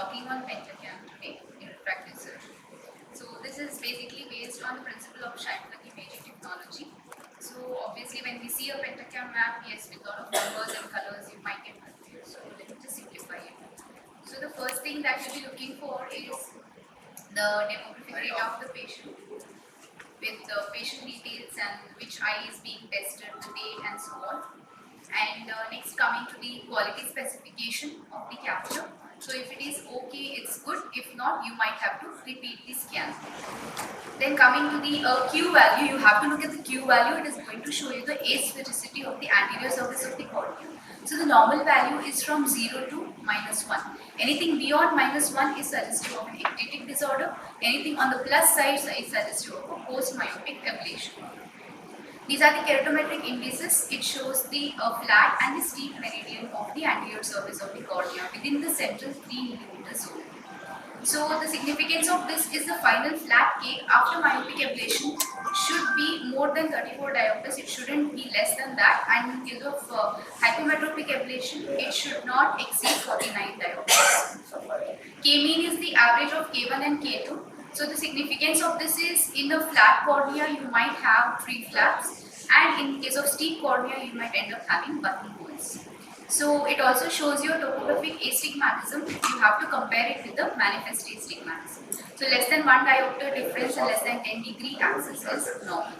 talking on pentacam today in refractive surgery. So this is basically based on the principle of Shankar imaging technology. So obviously when we see a pentacam map, yes, with a lot of numbers and colors, you might get confused. So let me just simplify it. So the first thing that you'll be looking for is the demographic data of the patient with the patient details and which eye is being tested, the date and so on. And next, coming to the quality specification of the capture. So if it is okay, it's good. If not, you might have to repeat the scan. Then coming to the Q value, you have to look at the Q value. It is going to show you the asphericity of the anterior surface of the cornea. So the normal value is from 0 to -1. Anything beyond -1 is suggestive of an ectatic disorder. Anything on the plus side is suggestive of a post-myopic ablation. These are the keratometric indices. It shows the flat and the steep meridian of the anterior surface of the cornea within the central 3 mm zone. So the significance of this is the final flat cake after myopic ablation should be more than 34 diopters. It shouldn't be less than that. And in case of hypometropic ablation, it should not exceed 49 diopters. K-mean is the average of K1 and K2. So the significance of this is in the flat cornea you might have 3 flaps, and in case of steep cornea you might end up having buttonholes. So it also shows your topographic astigmatism. You have to compare it with the manifest astigmatism. So less than 1 diopter difference and less than 10-degree axis is normal.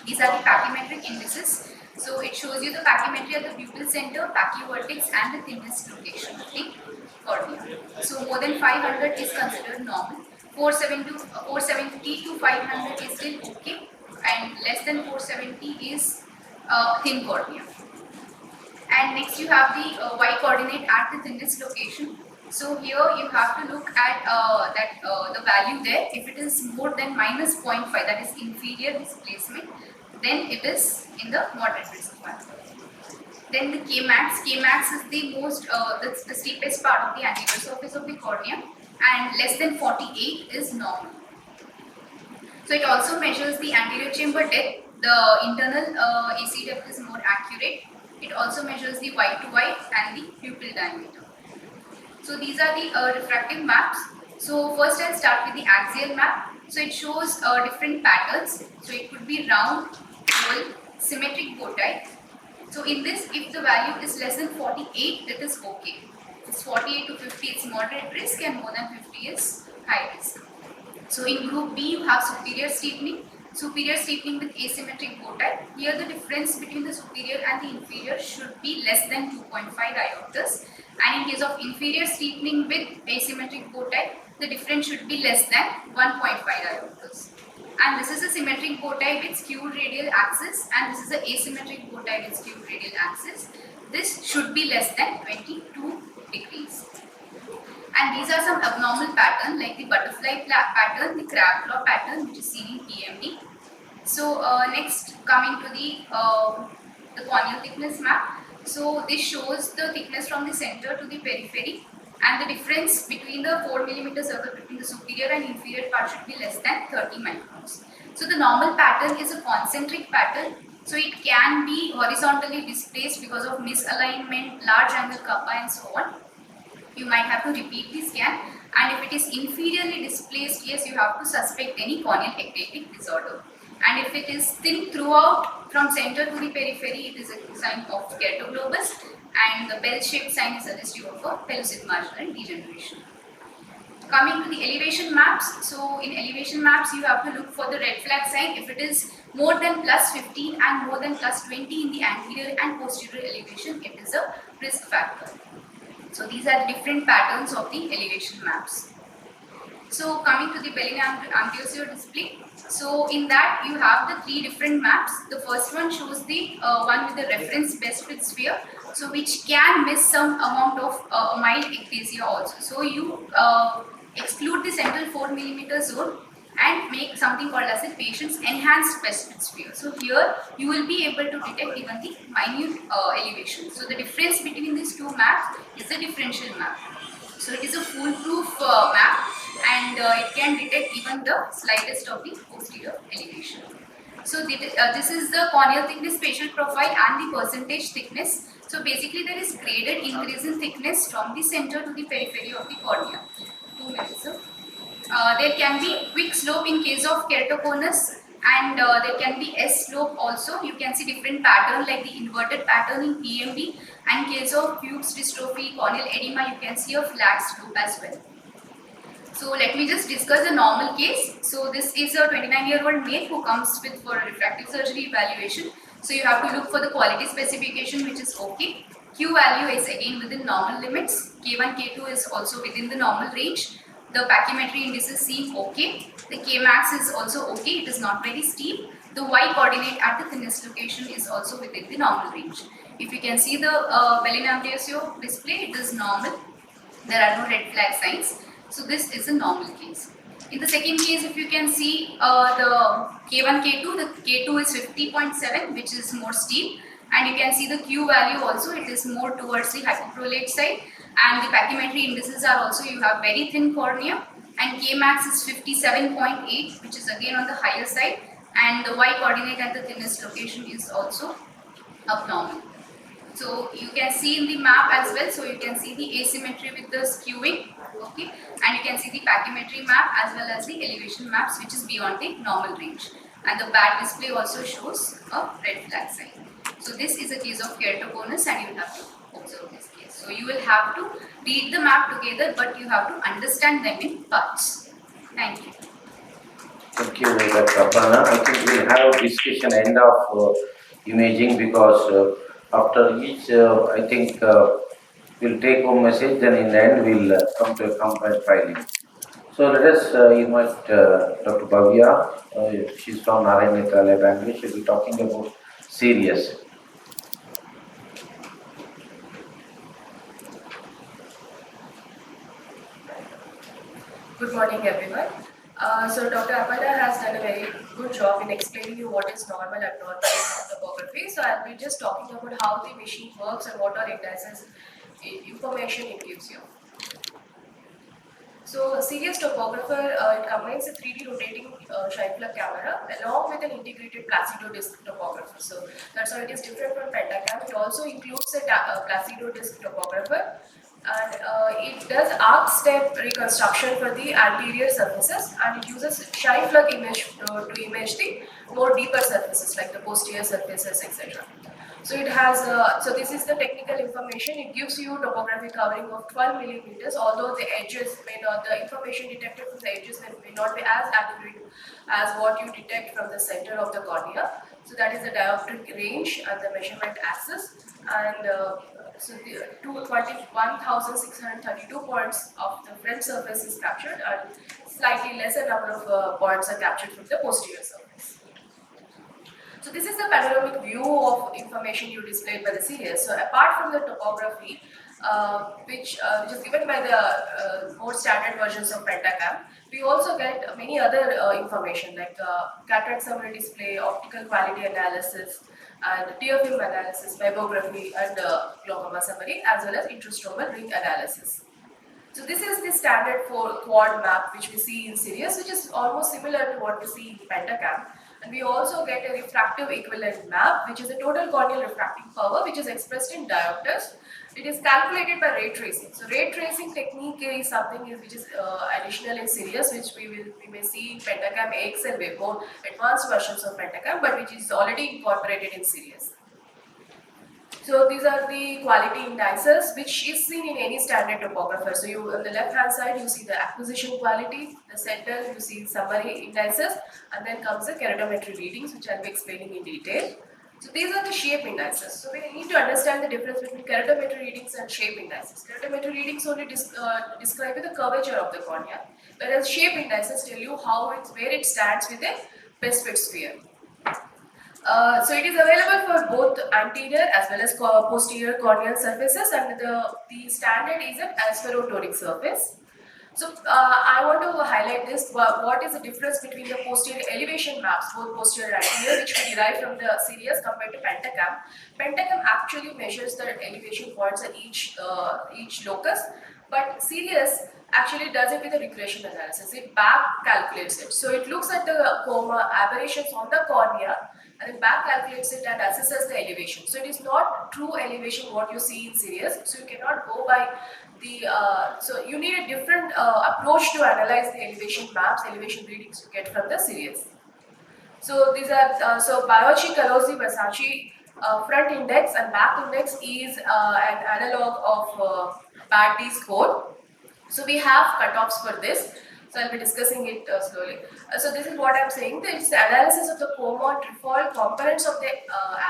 These are the pachymetric indices. So it shows you the pachymetry at the pupil center, pachyvertex and the thinness location of the cornea. So more than 500 is considered normal. 470 to 500 is still okay, and less than 470 is thin cornea. And next you have the y coordinate at the thinnest location. So here you have to look at the value there. If it is more than -0.5, that is inferior displacement, then it is in the moderate risk factor. Then the Kmax. Kmax is the most the steepest part of the anterior surface of the cornea, and less than 48 is normal. So it also measures the anterior chamber depth. The internal AC depth is more accurate. It also measures the Y to Y and the pupil diameter. So these are the refractive maps. So first I'll start with the axial map. So it shows different patterns. So it could be round, oval, symmetric bow tie. So in this, if the value is less than 48, it is okay. If it's 48 to 50, it's moderate risk, and more than 50 is high risk. So in group B, you have superior steepening. Superior steepening with asymmetric bow tie. Here the difference between the superior and the inferior should be less than 2.5 diopters. And in case of inferior steepening with asymmetric bow tie, the difference should be less than 1.5 diopters. And this is a symmetric bow tie with skewed radial axis, and this is an asymmetric bow tie with skewed radial axis. This should be less than 22 degrees. And these are some abnormal patterns like the butterfly pattern, the crab claw pattern, which is seen in PMD. So next, coming to the corneal thickness map. So this shows the thickness from the center to the periphery, and the difference between the 4 mm circle between the superior and inferior part should be less than 30 microns. So the normal pattern is a concentric pattern. So it can be horizontally displaced because of misalignment, large angle kappa and so on. You might have to repeat the scan, and if it is inferiorly displaced, yes, you have to suspect any corneal ectatic disorder. And if it is thin throughout from center to the periphery, it is a sign of keratoglobus, and the bell-shaped sign is suggestive of a pellucid marginal degeneration. Coming to the elevation maps. So in elevation maps, you have to look for the red flag sign. If it is more than +15 and more than +20 in the anterior and posterior elevation, it is a risk factor. So these are the different patterns of the elevation maps. So coming to the Belling amblyosio display. So in that you have the 3 different maps. The first one shows the one with the reference best fit sphere, so which can miss some amount of mild ectasia also. So you exclude the central 4 mm zone and make something called as a patient's enhanced best fit sphere. So here you will be able to detect even the minute elevation. So the difference between these 2 maps is the differential map. So it is a foolproof map, and it can detect even the slightest of the posterior elevation. So this is the corneal thickness spatial profile and the percentage thickness. So basically there is graded increase in thickness from the center to the periphery of the cornea. There can be quick slope in case of keratoconus, and there can be S slope also. You can see different pattern like the inverted pattern in PMD, and in case of Fuchs dystrophy, corneal edema, you can see a flat slope as well. So let me just discuss the normal case. So this is a 29-year-old male who comes with for a refractive surgery evaluation. So you have to look for the quality specification, which is okay. Q value is again within normal limits. K1, K2 is also within the normal range. The pachymetry indices seem okay. The Kmax is also okay. It is not very steep. The Y coordinate at the thinnest location is also within the normal range. If you can see the Bellin ratio display, it is normal. There are no red flag signs. So this is a normal case. In the second case, if you can see the K1, K2, the K2 is 50.7, which is more steep, and you can see the Q value also, it is more towards the hypoprolate side, and the pachymetry indices are also, you have very thin cornea, and Kmax is 57.8, which is again on the higher side, and the Y coordinate at the thinnest location is also abnormal. So you can see in the map as well, so you can see the asymmetry with the skewing, okay, and you can see the pachymetry map as well as the elevation maps, which is beyond the normal range, and the bad display also shows a red flag sign. So this is a case of keratoconus, and you have to observe this case. So you will have to read the map together, but you have to understand them in parts. Thank you. Thank you, Dr. Aparna. I think we'll have a discussion end of imaging, because after each, I think we'll take home message, then in the end we'll come to a combined filing. So let us invite Dr. Bhavya. She's from Narayan Nethralaya, Bangalore. She'll be talking about serious. Good morning, everyone. So Dr. Aparna has done a very good job in explaining you what is normal and abnormal in topography. So I'll be just talking about how the machine works and what are indices information it gives you. So serious topographer, it combines a 3D rotating Scheifler camera along with an integrated Placido disc topographer. So that's how it is different from Pentacam. It also includes a Placido disc topographer, and it does arc step reconstruction for the anterior surfaces, and it uses Scheifler image to image the more deeper surfaces like the posterior surfaces, etc. So it has, so this is the technical information. It gives you topography covering of 12 millimeters, although the edges may not, the information detected from the edges may not be as accurate as what you detect from the center of the cornea. So that is the dioptric range and the measurement axis. And so the 21,632 points of the front surface is captured, and slightly lesser number of points are captured from the posterior surface. So this is the panoramic view of information you displayed by the series. So apart from the topography, which is given by the more standard versions of Pentacam, we also get many other information like cataract summary display, optical quality analysis, and tear film analysis, meibography, and glaucoma summary, as well as intrastromal ring analysis. So this is the standard for quad map which we see in Sirius, which is almost similar to what we see in Pentacam. And we also get a refractive equivalent map, which is a total corneal refracting power, which is expressed in diopters. It is calculated by ray tracing. So ray tracing technique is something which is additional in Sirius, which we may see in Pentacam AXL way, more advanced versions of Pentacam, but which is already incorporated in Sirius. So these are the quality indices which is seen in any standard topographer. So you on the left hand side you see the acquisition quality, the center you see summary indices, and then comes the keratometry readings, which I'll be explaining in detail. So these are the shape indices. So we need to understand the difference between keratometry readings and shape indices. Keratometry readings only describe the curvature of the cornea, whereas shape indices tell you where it stands with a Bestwick sphere. So it is available for both anterior as well as posterior corneal surfaces, and the standard is an aspherotoric surface. So I want to highlight this, what is the difference between the posterior elevation maps, both posterior and anterior, which we derive from the series compared to Pentacam. Pentacam actually measures the elevation points at each locus, but series actually does it with a regression analysis. It back calculates it. So it looks at the coma aberrations on the cornea and then back calculates it and assesses the elevation. So it is not true elevation what you see in series. So you cannot go by so you need a different approach to analyze the elevation maps, elevation readings you get from the series. So these are so Biocchi, Calozzi, Versace front index and back index is an analog of BAT-D score. So we have cutoffs for this. So I'll be discussing it slowly. So this is what I'm saying. It's the analysis of the coma, trefoil, components of the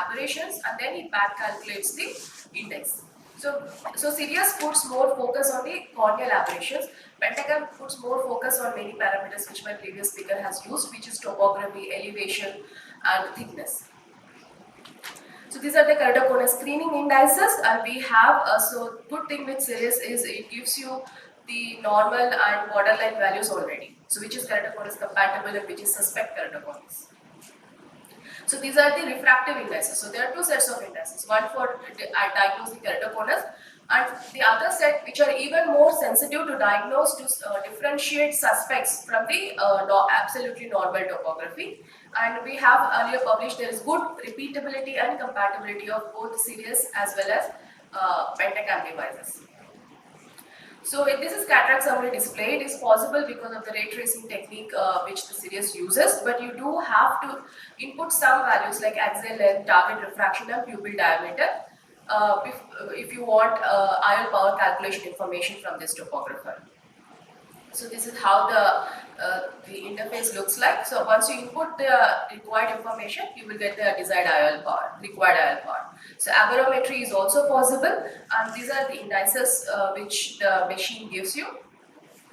aberrations, and then it back calculates the index. So Sirius puts more focus on the corneal aberrations. Pentagram puts more focus on many parameters which my previous speaker has used, which is topography, elevation, and thickness. So these are the keratoconus screening indices, and we have so good thing with Sirius is it gives you the normal and borderline values already. So which is keratoconus compatible and which is suspect keratoconus. So these are the refractive indices. So there are two sets of indices, one for diagnosing keratoconus and the other set which are even more sensitive to diagnose to differentiate suspects from the absolutely normal topography. And we have earlier published there is good repeatability and compatibility of both Sirius as well as Pentacam devices. So this is cataract summary display. It is possible because of the ray tracing technique which the Sirius uses, but you do have to input some values like axial length, target refraction and pupil diameter if you want IOL power calculation information from this topographer. So this is how the interface looks like. So once you input the required information, you will get the desired IOL power, required IOL power. So aberrometry is also possible, and these are the indices which the machine gives you,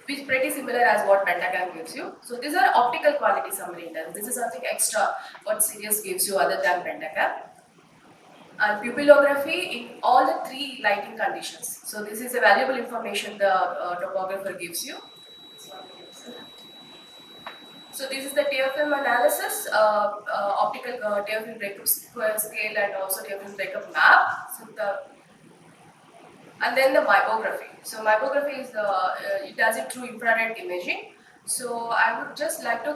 which is pretty similar as what Pentacam gives you. So these are optical quality summary indices. This is something extra what Sirius gives you other than Pentacam. And pupillography in all the three lighting conditions. So this is a valuable information the topographer gives you. So this is the tear film analysis, optical tear film breakup scale and also tear film breakup map. So and then the myopography. So myopography is it does it through infrared imaging. So I would just like to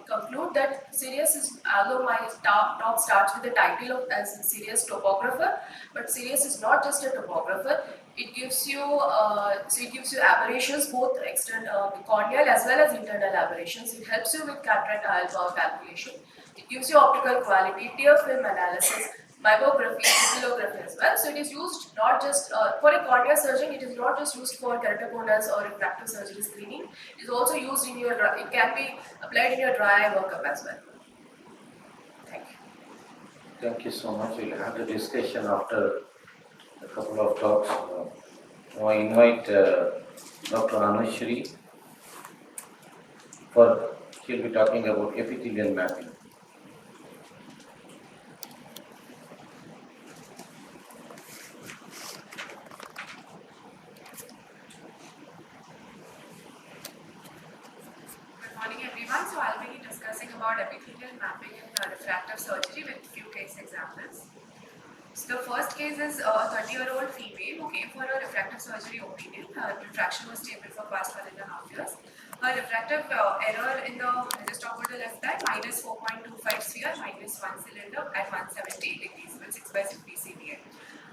conclude that Sirius is, although my talk starts with the title of as a Sirius topographer, but Sirius is not just a topographer. It gives you aberrations, both external corneal as well as internal aberrations. It helps you with cataract IOL power calculation. It gives you optical quality, tear film analysis, myopography, pupillography as well. So it is used not just for a cornea surgeon. It is not just used for keratoconus or refractive surgery screening. It is also used in your. It can be applied in your dry eye workup as well. Thank you. Thank you so much. We'll have the discussion after a couple of talks. Now I invite Dr. Anushri she'll be talking about epithelial mapping. Good morning everyone. So I'll be discussing about epithelial mapping in refractive surgery with few case examples. So the first case is a 30-year-old female who came for a refractive surgery opinion. Her refraction was stable for past 1.5 years. Her refractive error in the just over the left eye minus 4.25 sphere, minus 1 cylinder at 170 degrees with 6/6 BCDA.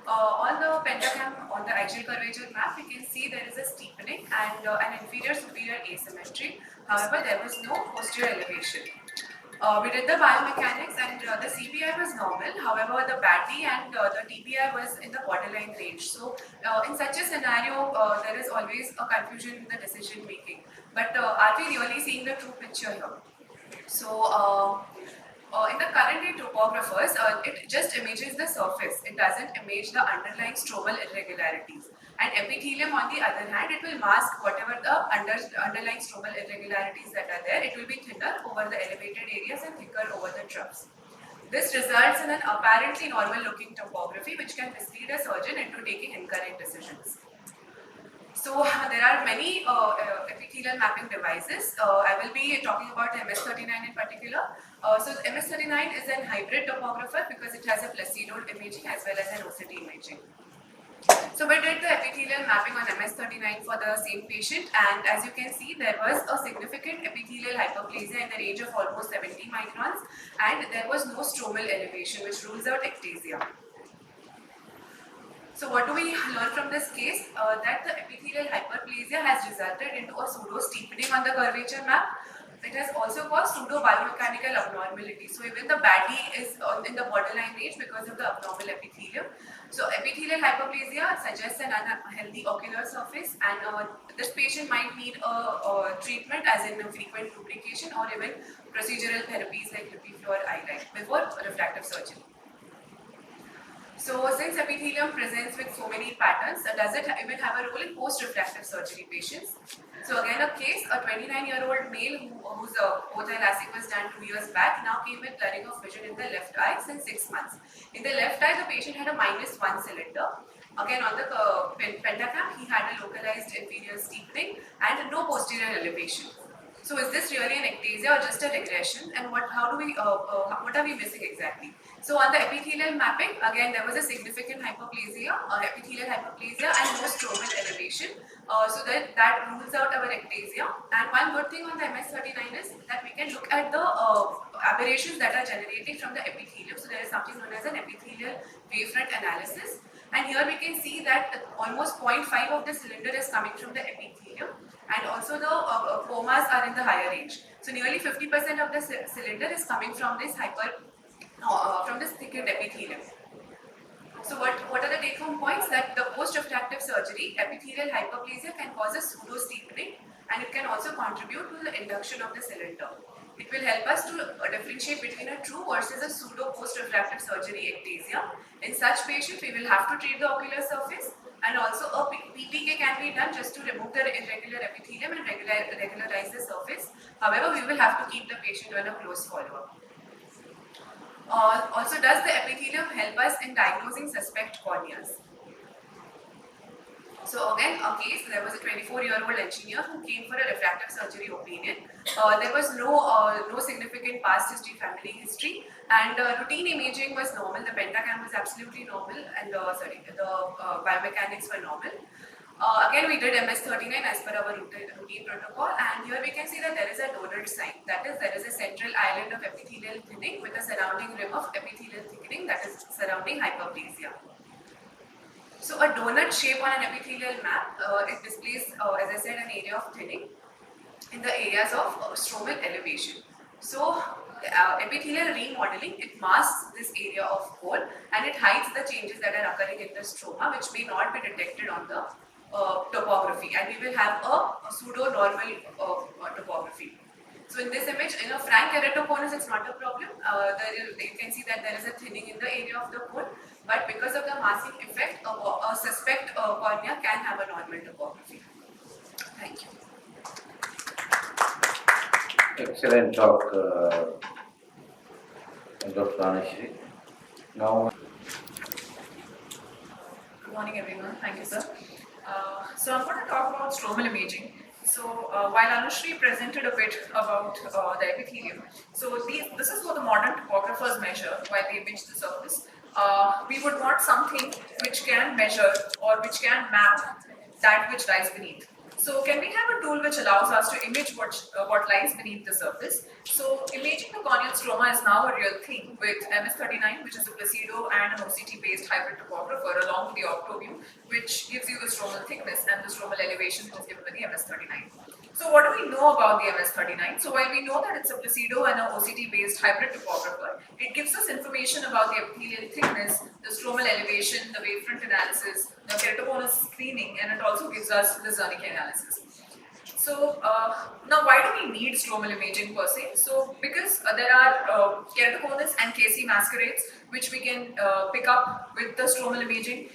On the Pentacam, on the axial curvature map, you can see there is a steepening and an inferior-superior asymmetry. However, there was no posterior elevation. We did the biomechanics and the CPI was normal. However, the BAT-D and the TPI was in the borderline range. So, in such a scenario, there is always a confusion in the decision making. But are we really seeing the true picture here? So, in the current day topographers, it just images the surface. It doesn't image the underlying stromal irregularities. And epithelium, on the other hand, it will mask whatever the underlying stromal irregularities that are there. It will be thinner over the elevated areas and thicker over the troughs. This results in an apparently normal looking topography which can mislead a surgeon into taking incorrect decisions. So there are many epithelial mapping devices. I will be talking about the MS39 in particular. So the MS39 is an hybrid topographer because it has a placido imaging as well as an OCT imaging. So we did the epithelial mapping on MS39 for the same patient, and as you can see, there was a significant epithelial hyperplasia in the range of almost 70 microns, and there was no stromal elevation, which rules out ectasia. So what do we learn from this case? That the epithelial hyperplasia has resulted into a pseudo-steepening on the curvature map. It has also caused pseudo-biomechanical abnormality. So even the baddie is in the borderline range because of the abnormal epithelium. So epithelial hyperplasia suggests an unhealthy ocular surface, and this patient might need a treatment as in frequent lubrication or even procedural therapies like Lipiflor eyeliner before refractive surgery. So since epithelium presents with so many patterns, does it even have a role in post-refractive surgery patients? So again, a case, a 29-year-old male whose ortho LASIK was done 2 years back now came with blurring of vision in the left eye since 6 months. In the left eye, the patient had a -1 cylinder. Again, on the pentacam, he had a localized inferior steepening and no posterior elevation. So is this really an ectasia or just a regression? And what are we missing exactly? So on the epithelial mapping, again there was a significant hyperplasia, epithelial hyperplasia, and no stromal elevation. So that rules out our ectasia. And one good thing on the MS39 is that we can look at the aberrations that are generating from the epithelium. So there is something known as an epithelial wavefront analysis. And here we can see that almost 0.5 of the cylinder is coming from the epithelium, and also the comas are in the higher range. So nearly 50% of the cylinder is coming from this thickened epithelium. So what are the take-home points? That the post-refractive surgery, epithelial hyperplasia can cause a pseudo-steepening, and it can also contribute to the induction of the cylinder. It will help us to differentiate between a true versus a pseudo post-refractive surgery ectasia. In such patients, we will have to treat the ocular surface, and also a PPK can be done just to remove the irregular epithelium and regularize the surface. However, we will have to keep the patient on a close follow-up. Also, does the epithelium help us in diagnosing suspect corneas? So again, a case, there was a 24-year-old engineer who came for a refractive surgery opinion. There was no significant past history, family history, and routine imaging was normal. The pentacam was absolutely normal, and the biomechanics were normal. Again, we did MS39 as per our routine protocol, and here we can see that there is a donut sign. That is, there is a central island of epithelial thinning with a surrounding rim of epithelial thickening that is surrounding hyperplasia. So a donut shape on an epithelial map, it displays, as I said, an area of thinning in the areas of stromal elevation. So epithelial remodeling, it masks this area of hole and it hides the changes that are occurring in the stroma, which may not be detected on the topography, and we will have a pseudo-normal topography. So in this image, in a frank keratoconus, it's not a problem. You can see that there is a thinning in the area of the hole, but because of the masking effect, a suspect cornea can have a normal topography. Thank you. Excellent talk, Dr. Anashri. Now, good morning, everyone. Thank you, sir. So I'm going to talk about stromal imaging. So while Anushri presented a bit about the epithelium, so this is what the modern topographers measure while they image the surface. We would want something which can measure or which can map that which lies beneath. So can we have a tool which allows us to image what lies beneath the surface? So imaging the corneal stroma is now a real thing with MS39, which is a placido and an OCT-based hybrid topographer, along with the Optoview, which gives you the stromal thickness and the stromal elevation that is given by the MS39. So what do we know about the MS39? So while we know that it's a placido and an OCT-based hybrid topographer, it gives us information about the epithelial thickness, the stromal elevation, the wavefront analysis, the keratoconus screening, and it also gives us the Zernicke analysis. So now why do we need stromal imaging per se? So because there are keratoconus and KC masquerades which we can pick up with the stromal imaging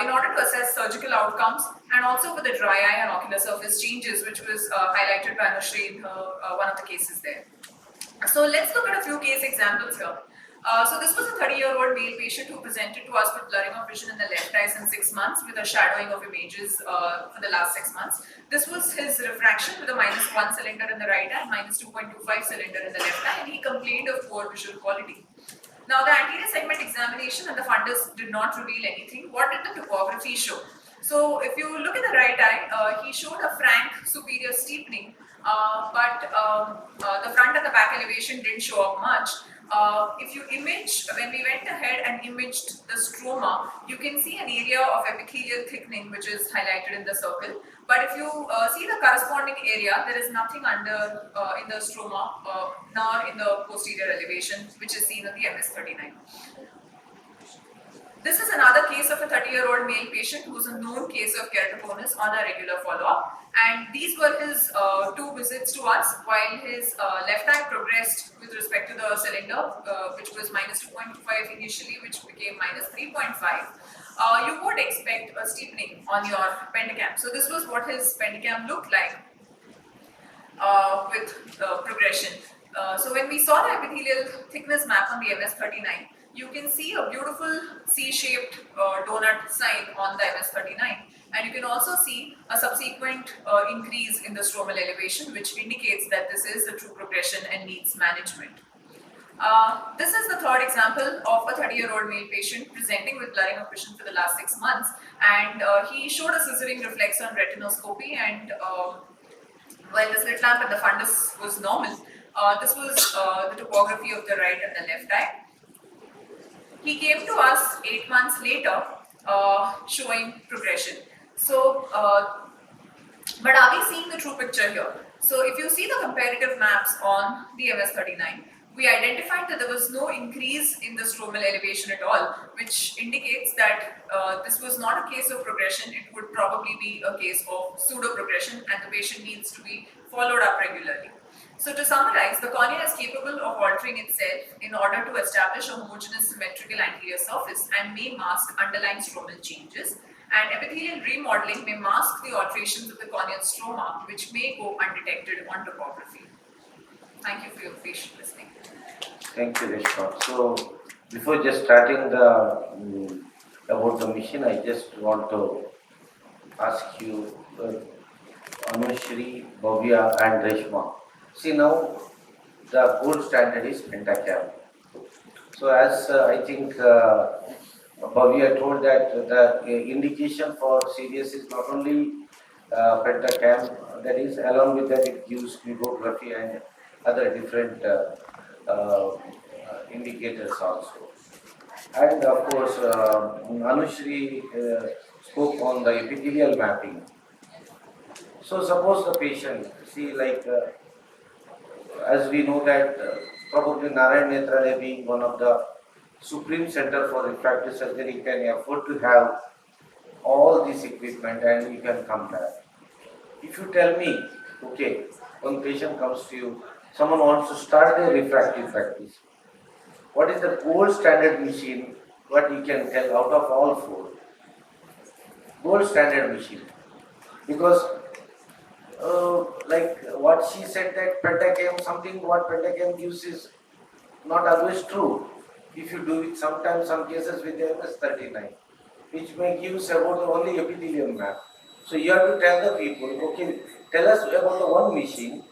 in order to assess surgical outcomes, and also for the dry eye and ocular surface changes, which was highlighted by Anushri in one of the cases there. So let's look at a few case examples here. So this was a 30-year-old male patient who presented to us with blurring of vision in the left eye since 6 months with a shadowing of images for the last 6 months. This was his refraction with a -1 cylinder in the right eye and -2.25 cylinder in the left eye, and he complained of poor visual quality. Now the anterior segment examination and the fundus did not reveal anything. What did the topography show? So if you look at the right eye, he showed a frank superior steepening, but the front and the back elevation didn't show up much. If you image, when we went ahead and imaged the stroma, you can see an area of epithelial thickening which is highlighted in the circle. But if you see the corresponding area, there is nothing under in the stroma nor in the posterior elevation, which is seen in the MS39. This is another case of a 30-year-old male patient who is a known case of keratoconus on a regular follow-up. And these were his two visits to us, while his left eye progressed with respect to the cylinder, which was minus 2.5 initially, which became minus 3.5. You would expect a steepening on your pentacam. So this was what his pentacam looked like with progression. So when we saw the epithelial thickness map on the MS39, you can see a beautiful C-shaped donut sign on the MS39, and you can also see a subsequent increase in the stromal elevation, which indicates that this is a true progression and needs management. This is the third example of a 30-year-old male patient presenting with blurring of vision for the last 6 months, and he showed a scissoring reflex on retinoscopy, and while the slit lamp and the fundus was normal, this was the topography of the right and the left eye. He came to us 8 months later showing progression. So, but are we seeing the true picture here? So if you see the comparative maps on the MS39, we identified that there was no increase in the stromal elevation at all, which indicates that this was not a case of progression. It would probably be a case of pseudo-progression, and the patient needs to be followed up regularly. So to summarize, the cornea is capable of altering itself in order to establish a homogeneous symmetrical anterior surface and may mask underlying stromal changes. And epithelial remodeling may mask the alterations of the corneal stroma, which may go undetected on topography. Thank you for your patient listening. Thank you, Reshma. So, before just starting the about the machine, I just want to ask you, Anushri, Bhavya, and Reshma. See, now the gold standard is pentacam. So, as I think Bhavya told that the indication for serious is not only pentacam, that is, along with that, it gives phlebography and other different indicators also. And of course, Anushri spoke on the epithelial mapping. So suppose the patient, see, like as we know that probably Narayan Nethralaya being one of the supreme center for refractive surgery can afford to have all this equipment and you can come back. If you tell me, okay, one patient comes to you, someone wants to start a refractive practice, what is the gold standard machine, what you can tell out of all four? Gold standard machine. Because like what she said that pentacam, something what pentacam gives is not always true. If you do it sometimes, some cases with the MS39, which may give us about the only epithelium map. So you have to tell the people, okay, tell us about the one machine,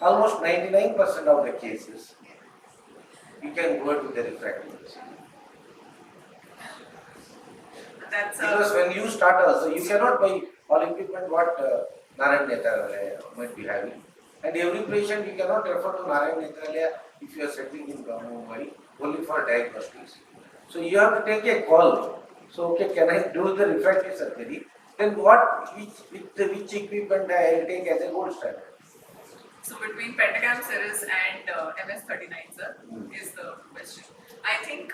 almost 99% of the cases, you can go to the refractive machine. Because when you start also, you cannot buy all equipment what Narayan Nethralaya might be having. And every patient you cannot refer to Narayan Nethralaya if you are settling in Mumbai only for diagnostics. So you have to take a call. So okay, can I do the refractive surgery? Then which equipment I will take as a gold standard? So between pentacam series and MS39, sir, is the question. I think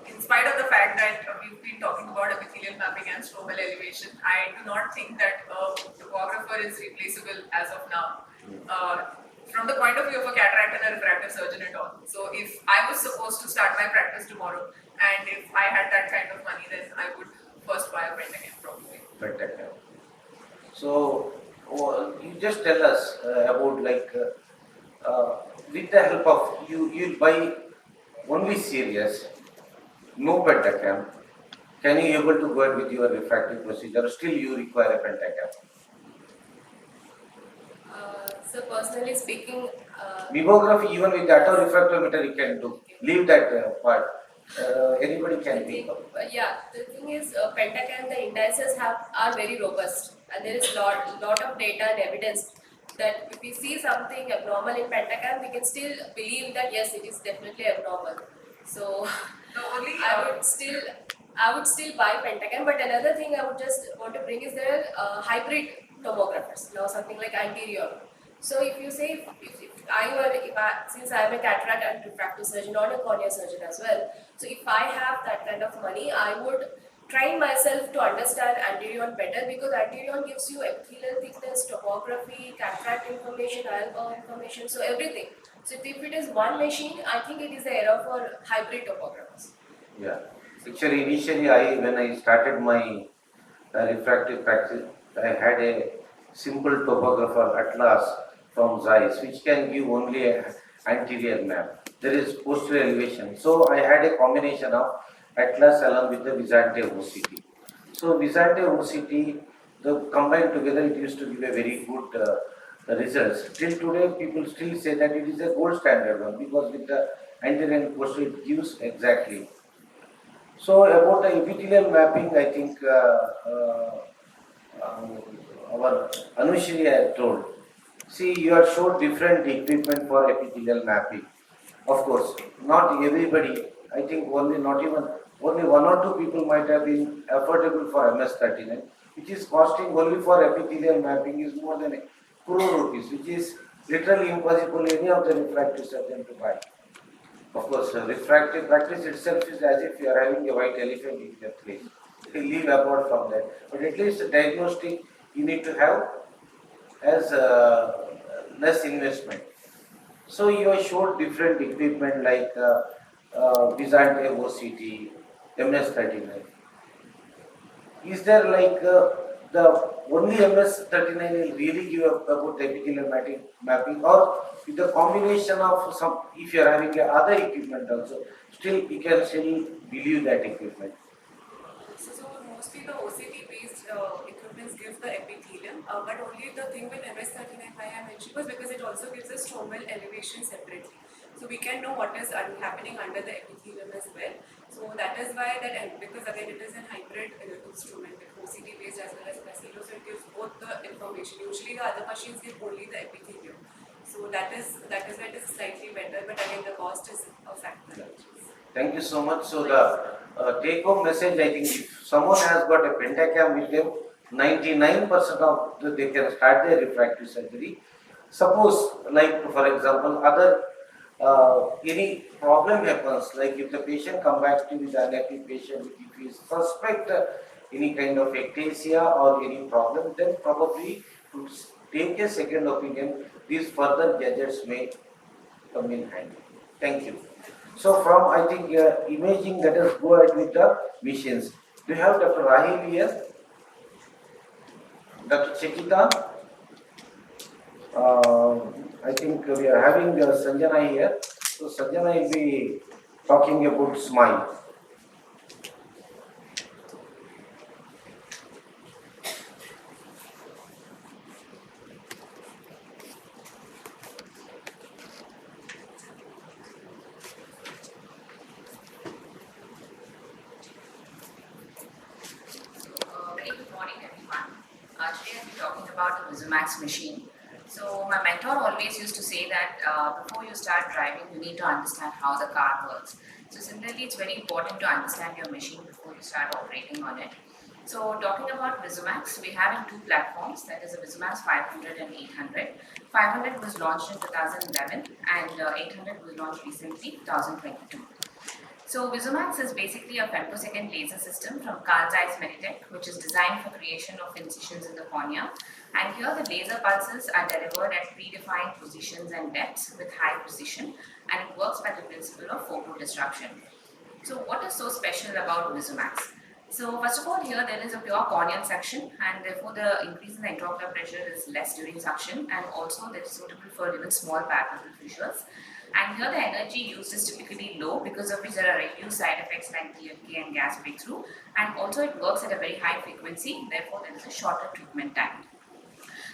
in spite of the fact that we've been talking about epithelial mapping and stromal elevation, I do not think that a topographer is replaceable as of now. From the point of view of a cataract and a refractive surgeon at all. So if I was supposed to start my practice tomorrow, and if I had that kind of money, then I would first buy a pentacam probably. Pentacam. So you just tell us about like with the help of you'll buy only serious, no pentacam. Can you able to go ahead with your refractive procedure? Still you require a pentacam. So personally speaking, Mammography even with the autorefractometer you can do. Leave that part. Anybody can pick up. yeah, the thing is, pentacam, the indices are very robust, and there is lot of data and evidence that if we see something abnormal in pentacam, we can still believe that yes, it is definitely abnormal. So The only I would still buy pentacam. But another thing I would just want to bring is there are hybrid tomographers, now something like anterior. So if you say since I am a cataract and refractive surgeon, not a cornea surgeon as well, so if I have that kind of money, I would train myself to understand anterior better, because anterior gives you epithelial thickness, topography, cataract information, IOL information, so everything. So if it is one machine, I think it is the era for hybrid topographers. Yeah. Actually, initially, when I started my refractive practice, I had a simple topographer atlas from Zeiss, which can give only an anterior map. There is posterior elevation. So I had a combination of atlas along with the Visante OCT. So Visante OCT, the combined together, it used to give a very good results. Till today, people still say that it is a gold standard one, because with the anterior and posterior, it gives exactly. So about the epithelial mapping, I think our Anushri had told. See, you are showed different equipment for epithelial mapping. Of course, not everybody. I think only one or two people might have been affordable for MS-39, which is costing only for epithelial mapping is more than a crore rupees, which is literally impossible any of the refractive surgeon to buy. Of course, refractive practice itself is as if you are having a white elephant in your place. You leave apart from that. But at least the diagnostic you need to have as less investment. So you have showed different equipment like Visante OCT, MS39. Is there like the only MS39 will really give about the epithelial mapping, or with the combination of some, if you are having other equipment also, still you can still believe that equipment? So mostly the OCT based equipments give the epithelium, but only the thing with MS39 why I mentioned was because it also gives us stromal elevation separately. So we can know what is happening under the epithelium as well. So that is why because again it is a hybrid instrument, OCT based as well as placebo, so it gives both the information. Usually the other machines give only the epithelium. So that is why it is slightly better, but again the cost is a factor. Thank you so much. So the take-home message, I think, if someone has got a pentacam with them, 99% of they can start their refractive surgery. Suppose, like for example, any problem happens, like if the patient comes back to you with an unhappy patient, if you suspect any kind of ectasia or any problem, then probably to take a second opinion, these further gadgets may come in handy. Thank you. So from, I think, imaging, let us go ahead with the machines. Do you have Dr. Rahil here? Dr. Chekita? I think we are having Sanjana here. So Sanjana will be talking about smile. Very good morning, everyone. Today I'll be talking about the Vizumax machine. So my mentor always used to say that before you start driving, you need to understand how the car works. So similarly, it's very important to understand your machine before you start operating on it. So talking about Vizumax, we have in two platforms, that is the Vizumax 500 and 800. 500 was launched in 2011 and 800 was launched recently, 2022. So Vizumax is basically a femtosecond laser system from Carl Zeiss Meditech, which is designed for creation of incisions in the cornea. And here the laser pulses are delivered at predefined positions and depths with high precision, and it works by the principle of photo disruption. So what is so special about Vizumax? So first of all, here there is a pure corneal suction, and therefore the increase in the intraocular pressure is less during suction, and also it is suitable for even small parallel fissures. And here the energy used is typically low, because of which there are reduced side effects like DFK and gas breakthrough, and also it works at a very high frequency, therefore there is a shorter treatment time.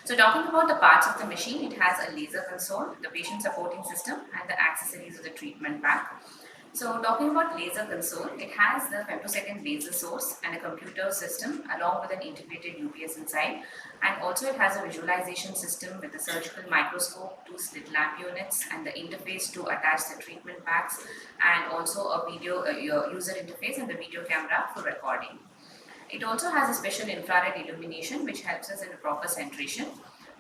So talking about the parts of the machine, it has a laser console, the patient supporting system, and the accessories of the treatment pack. So talking about laser console, it has the femtosecond laser source and a computer system along with an integrated UPS inside, and also it has a visualization system with a surgical microscope, 2 slit lamp units, and the interface to attach the treatment packs, and also a video user interface and the video camera for recording. It also has a special infrared illumination which helps us in proper centration.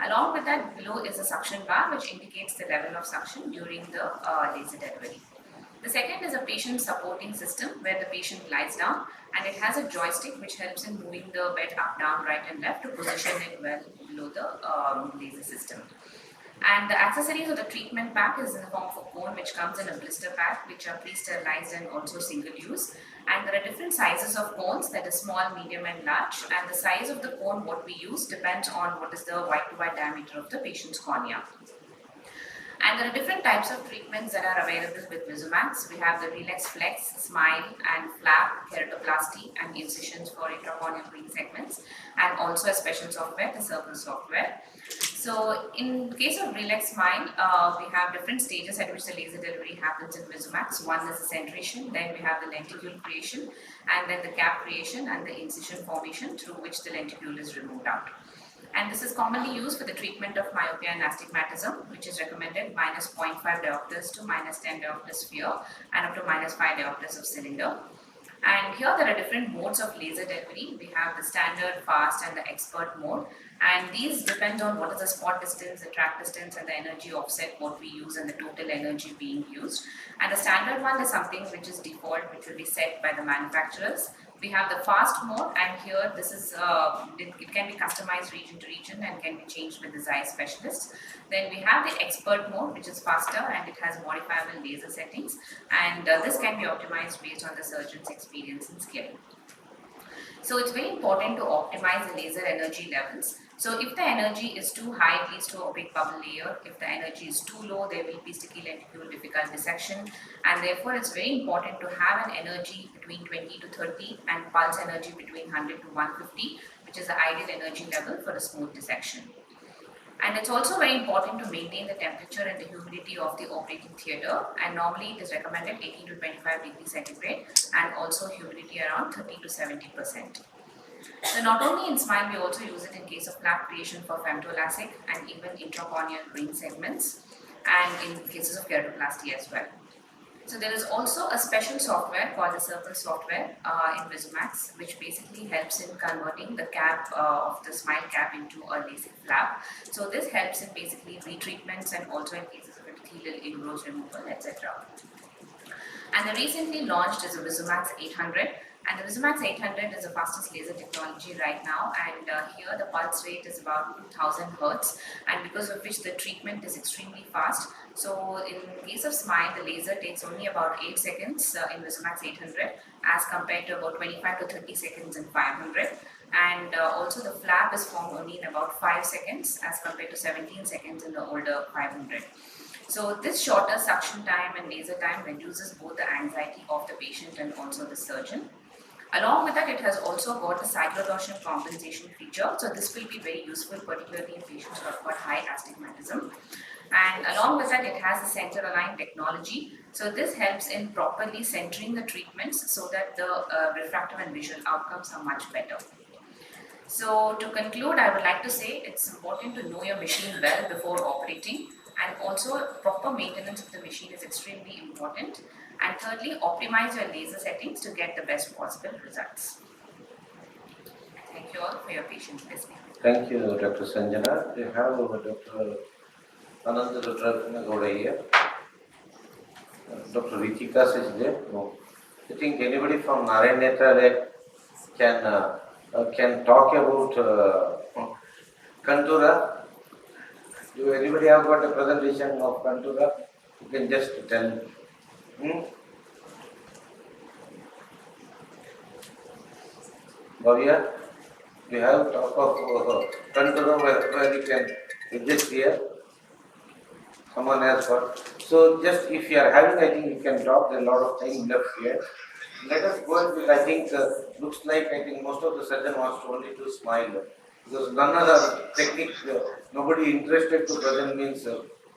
Along with that, below is a suction bar which indicates the level of suction during the laser delivery. The second is a patient supporting system where the patient lies down, and it has a joystick which helps in moving the bed up, down, right and left to position it well below the laser system. And the accessories of the treatment pack is in the form of a cone which comes in a blister pack which are pre-sterilized and also single use. And there are different sizes of cones, that is small, medium and large, and the size of the cone what we use depends on what is the wide to wide diameter of the patient's cornea. And there are different types of treatments that are available with Visumax. We have the Relax Flex, Smile and Flap, keratoplasty and incisions for intracorneal ring segments, and also a special software, the Circle software. So in case of Relax Smile, we have different stages at which the laser delivery happens in Visumax. One is the centration, then we have the lenticule creation, and then the cap creation and the incision formation through which the lenticule is removed out. And this is commonly used for the treatment of myopia and astigmatism, which is recommended minus 0.5 diopters to minus 10 diopters sphere and up to minus 5 diopters of cylinder. And here there are different modes of laser delivery. We have the standard, fast and the expert mode, and these depend on what is the spot distance, the track distance and the energy offset what we use and the total energy being used. And the standard one is something which is default, which will be set by the manufacturers. We have the fast mode, and here this is it can be customized region to region and can be changed with the Zeiss specialist. Then we have the expert mode, which is faster and it has modifiable laser settings, and this can be optimized based on the surgeon's experience and skill. So it's very important to optimize the laser energy levels. So if the energy is too high, it leads to opaque bubble layer. If the energy is too low, there will be sticky lenticule, difficult dissection, and therefore it's very important to have an energy between 20 to 30 and pulse energy between 100 to 150, which is the ideal energy level for a smooth dissection. And it's also very important to maintain the temperature and the humidity of the operating theatre, and normally it is recommended 18 to 25 degrees centigrade and also humidity around 30 to 70%. So not only in smile, we also use it in case of flap creation for femtolasic and even intracorneal ring segments, and in cases of keratoplasty as well. So there is also a special software called the Circle software in Visumax, which basically helps in converting the cap of the smile cap into a LASIK flap. So this helps in basically retreatments and also in cases of epithelial ingrowth removal, etc. And the recently launched is a Visumax 800. And the Visumax 800 is the fastest laser technology right now, and here the pulse rate is about 2000 Hz, and because of which the treatment is extremely fast. So in case of smile, the laser takes only about 8 seconds in Visumax 800 as compared to about 25 to 30 seconds in 500. And also the flap is formed only in about 5 seconds as compared to 17 seconds in the older 500. So this shorter suction time and laser time reduces both the anxiety of the patient and also the surgeon. Along with that, it has also got a cyclotorsion compensation feature. So this will be very useful, particularly in patients who have got high astigmatism. And along with that, it has a center aligned technology. So this helps in properly centering the treatments so that the refractive and visual outcomes are much better. So to conclude, I would like to say it's important to know your machine well before operating, and also proper maintenance of the machine is extremely important. And thirdly, optimize your laser settings to get the best possible results. Thank you all for your patient listening. Thank you, Dr. Sanjana. We have Dr. Anand Rudragowda here. Dr. Ritika is there. No. I think anybody from Narayan Netra can talk about Contura. Do anybody have got a presentation of Contura? You can just tell. Bhavya, we have talk of Contura where you can adjust here. Someone has got. So just if you are having, I think you can talk. There is a lot of time left here. Let us go with, I think, looks like I think most of the surgeon wants to only do smile. Because none of the technique, nobody interested to present means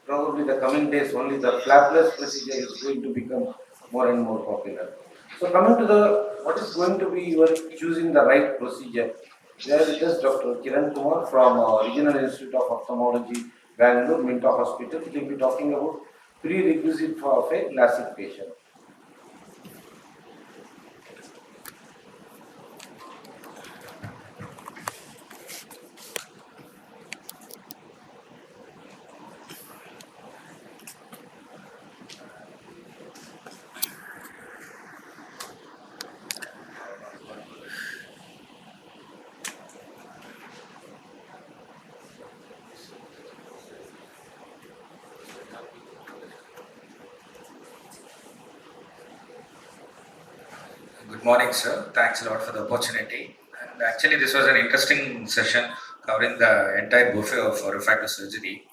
probably the coming days only the flapless procedure is going to become more and more popular. So coming to the, what is going to be your choosing the right procedure? There is us Dr. Kiran Kumar from Regional Institute of Ophthalmology, Bangalore, Minta Hospital. He will be talking about prerequisite of a LASIK patient. Good morning, sir. Thanks a lot for the opportunity. And actually, this was an interesting session covering the entire buffet of refractive surgery,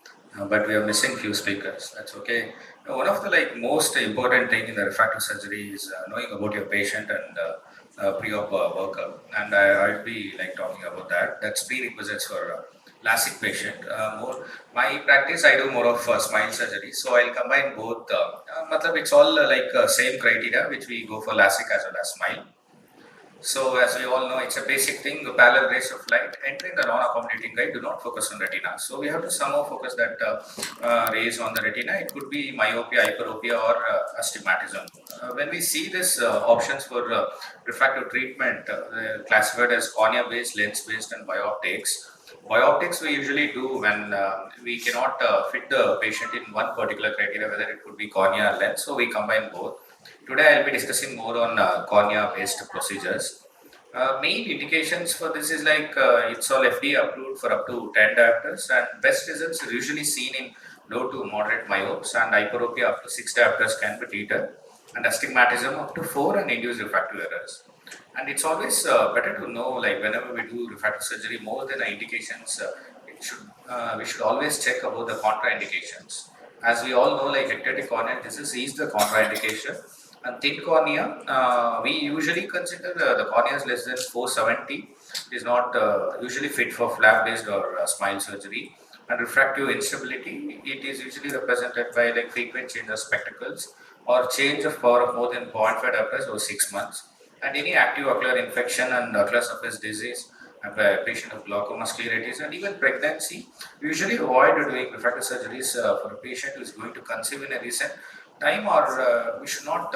but we are missing few speakers. That's okay. One of the most important thing in the refractive surgery is knowing about your patient and pre-op workup. And I'll be talking about that. That's prerequisites for LASIK patient. More my practice, I do more of smile surgery, so I'll combine both. It's all same criteria which we go for LASIK as well as smile. So as we all know, it's a basic thing, the parallel rays of light entering the non-accommodating eye do not focus on retina. So we have to somehow focus that rays on the retina. It could be myopia, hyperopia or astigmatism. When we see this options for refractive treatment, classified as cornea-based, lens-based and bioptics. Bioptics we usually do when we cannot fit the patient in one particular criteria, whether it could be cornea or lens, so we combine both. Today I'll be discussing more on cornea-based procedures. Main indications for this is it's all FDA approved for up to 10 diopters, and best results are usually seen in low to moderate myopes, and hyperopia up to 6 diopters can be treated, and astigmatism up to 4 and induced refractive errors. And it's always better to know, whenever we do refractive surgery, more than the indications, we should always check about the contraindications. As we all know, ectatic corneal disease is the contraindication. And thin cornea, we usually consider the cornea is less than 470 is not usually fit for flap-based or smile surgery. And refractive instability, it is usually represented by frequent change of spectacles or change of power of more than 0.5 diopters over 6 months. And any active ocular infection and ocular surface disease, a patient of glaucoma, scleritis, and even pregnancy, we usually avoid doing refractive surgeries for a patient who is going to conceive in a recent time, or we should not.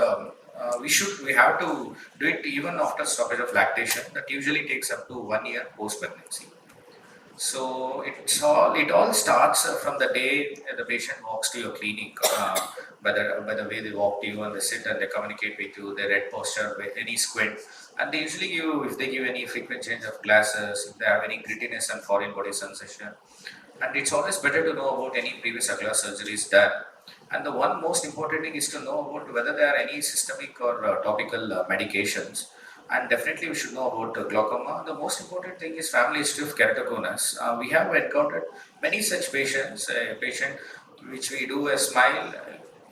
We have to do it even after stoppage of lactation. That usually takes up to 1 year post pregnancy. So it all starts from the day the patient walks to your clinic, by the way they walk to you and they sit and they communicate with you, their head posture, with any squint, and they usually give, if they give any frequent change of glasses, if they have any grittiness and foreign body sensation, and it's always better to know about any previous ocular surgeries done. And the one most important thing is to know about whether there are any systemic or topical medications. And definitely we should know about glaucoma. The most important thing is family history of keratoconus. We have encountered many such patients, a patient which we do a smile.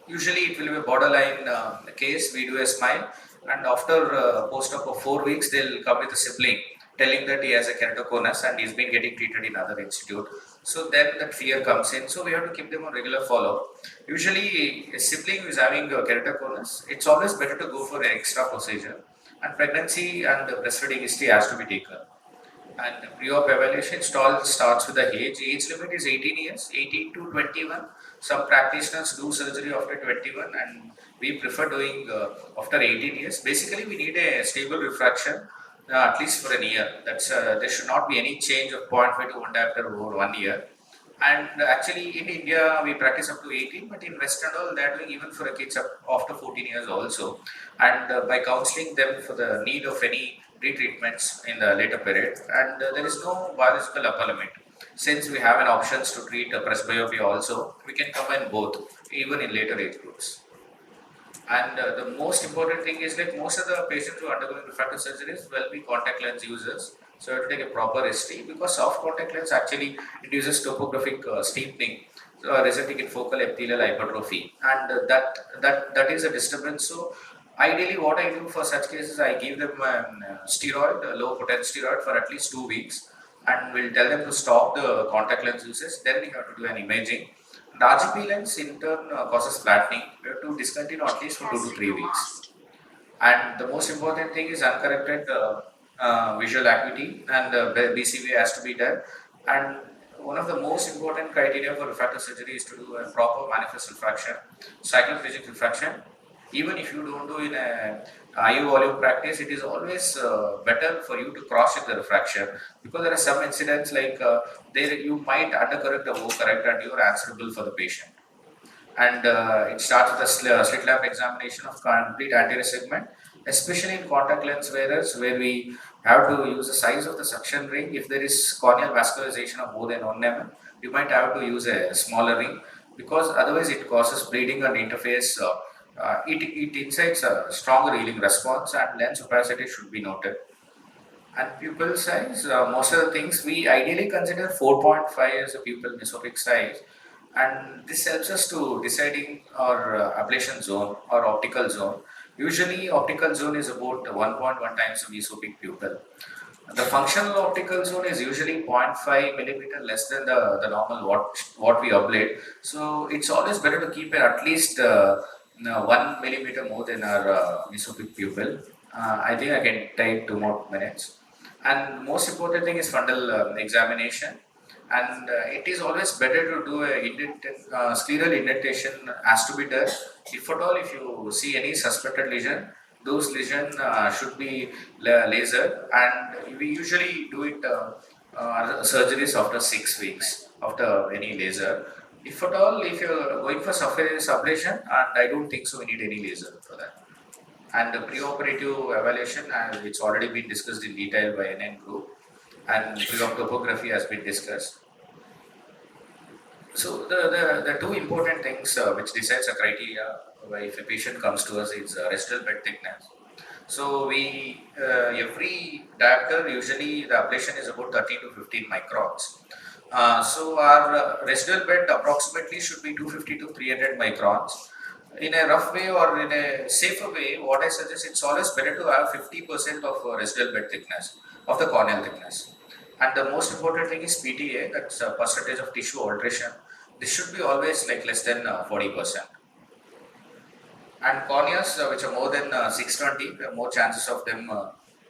Usually it will be a borderline case, we do a smile, and after post-op of 4 weeks, they'll come with a sibling telling that he has a keratoconus and he's been getting treated in other institute. So then that fear comes in. So we have to keep them on regular follow-up. Usually a sibling who is having keratoconus, it's always better to go for an extra procedure. And pregnancy and breastfeeding history has to be taken. And pre-op evaluation starts with the age. Age limit is 18 years, 18 to 21. Some practitioners do surgery after 21, and we prefer doing after 18 years. Basically, we need a stable refraction at least for a year. That's there should not be any change of 0.5 to 1 diopter over 1 year. And actually, in India, we practice up to 18, but in West and all, they're doing even for the kids up after 14 years also. And by counseling them for the need of any retreatments in the later period, and there is no biological upper limit. Since we have an options to treat presbyopia also, we can combine both, even in later age groups. And the most important thing is most of the patients who are undergoing refractive surgeries will be contact lens users. So it will take a proper history, because soft contact lens actually induces topographic steepening, resulting in focal epithelial hypertrophy, and that is a disturbance. So ideally, what I do for such cases, I give them steroid, a low potency steroid for at least 2 weeks, and we'll tell them to stop the contact lens usage. Then we have to do an imaging. The RGP lens in turn causes flattening. We have to discontinue at least for 2 to 3 weeks. And the most important thing is uncorrected visual acuity, and BCVA has to be done. And one of the most important criteria for refractive surgery is to do a proper manifest refraction, cycloplegic refraction. Even if you don't do in a IU volume practice, it is always better for you to cross-check the refraction, because there are some incidents like there you might undercorrect or overcorrect and you are answerable for the patient. And it starts with a slit lamp examination of complete anterior segment, especially in contact lens wearers, where we have to use the size of the suction ring. If there is corneal vascularization of more than 1 mm, you might have to use a smaller ring, because otherwise it causes bleeding and interface. It incites a stronger healing response, and lens opacity should be noted. And pupil size, most of the things we ideally consider 4.5 as a pupil mesopic size, and this helps us to deciding our ablation zone or optical zone. Usually optical zone is about 1.1 times the mesopic pupil. The functional optical zone is usually 0.5 millimeter less than the normal what we ablate. So it's always better to keep it at least 1 millimeter more than our mesopic pupil. I think I can take 2 more minutes. And most important thing is fundal examination. And it is always better to do a scleral indentation has to be done. If at all, if you see any suspected lesion, those lesions should be laser, and we usually do it surgeries after 6 weeks after any laser. If at all, if you're going for surface ablation, and I don't think so we need any laser for that. And the preoperative evaluation, it's already been discussed in detail by NN group, and pre-op topography has been discussed. So the two important things which decides a criteria if a patient comes to us is residual bed thickness. So we every diopter usually the ablation is about 30 to 15 microns. So our residual bed approximately should be 250 to 300 microns. In a rough way or in a safer way, what I suggest, it's always better to have 50% of residual bed thickness of the corneal thickness. And the most important thing is PTA, that's a percentage of tissue alteration. This should be always like less than 40%. And corneas which are more than 620, there are more chances of them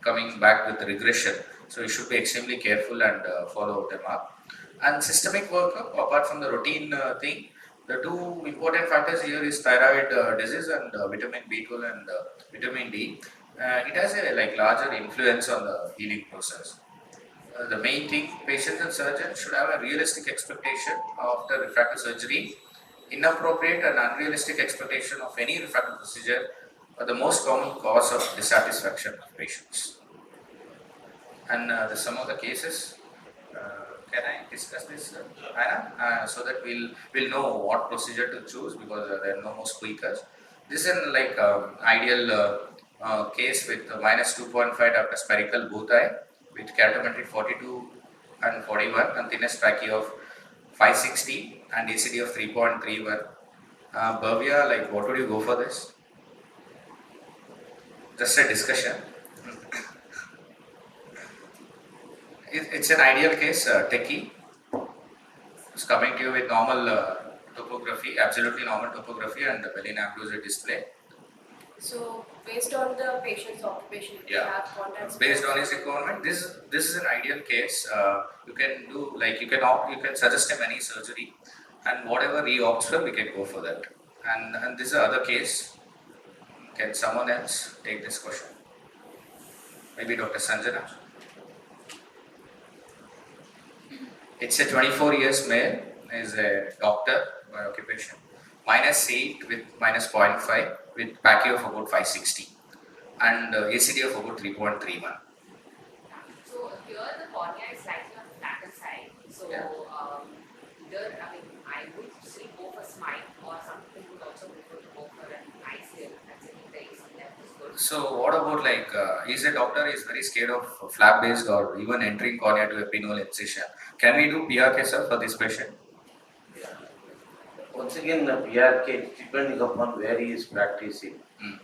coming back with regression. So you should be extremely careful and follow them up. And systemic workup, apart from the routine thing, the two important factors here is thyroid disease and vitamin B12 and vitamin D. It has a larger influence on the healing process. The main thing, patients and surgeons should have a realistic expectation after refractive surgery. Inappropriate and unrealistic expectation of any refractive procedure are the most common cause of dissatisfaction of patients. And some of the cases, can I discuss this, Anna, so that we'll know what procedure to choose, because there are no more squeakers. This is an ideal case with minus 2.5 after spherical both eye with keratometry 42 and 41 and thinness trachea of 560 and ACD of 3.31. Bhavya, what would you go for this? Just a discussion. It's an ideal case, techie. It's coming to you with normal topography, absolutely normal topography and the Bellina occlusive display. So, based on the patient's occupation, if they have contacts. Based on his requirement, this is an ideal case. You can do you can suggest him any surgery, and whatever he opts for, we can go for that. And this is another case. Can someone else take this question? Maybe Dr. Sanjana. It's a 24 years male, is a doctor by occupation, -8 with -0.5 with PACI of about 560 and ACD of about 3.31. So here the cornea is slightly on the flatter side. So I would still go for smile, or something would also prefer to go for an ICL. That's it. The ACL left is good. So what about is a doctor is very scared of flap based or even entering cornea to a pinhole incision. Can we do PRK, sir, for this patient? Once again, the PRK depending upon where he is practicing.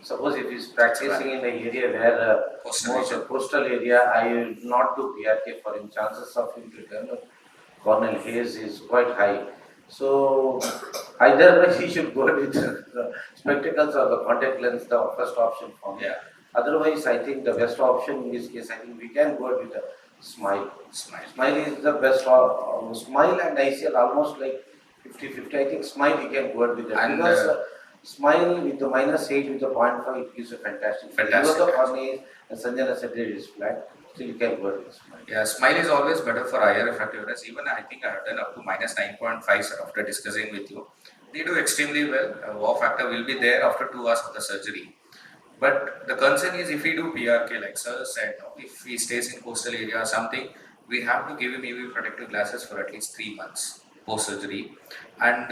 Suppose if he is practicing in the area where coastal area, I will not do PRK for him. Chances of him to develop corneal haze is quite high. So Either he should go with the spectacles or the contact lens, the first option for me. Yeah. Otherwise, I think the best option in this case, I think we can go with a smile. Smile is the best smile and ICL almost like 50-50. I think smile you can go with that. And, Because smile with the -8 with the 0.5 it gives a fantastic. Fantastic. Even the cornea, as Sanjana said, it is flat. Still you can go with smile. Yeah, smile is always better for higher refractiveness. Even I think I have done up to -9.5, sir, after discussing with you. They do extremely well. Wow factor will be there after 2 hours of the surgery. But the concern is if we do PRK, like sir said, no, if he stays in coastal area or something, we have to give him UV protective glasses for at least 3 months post surgery. And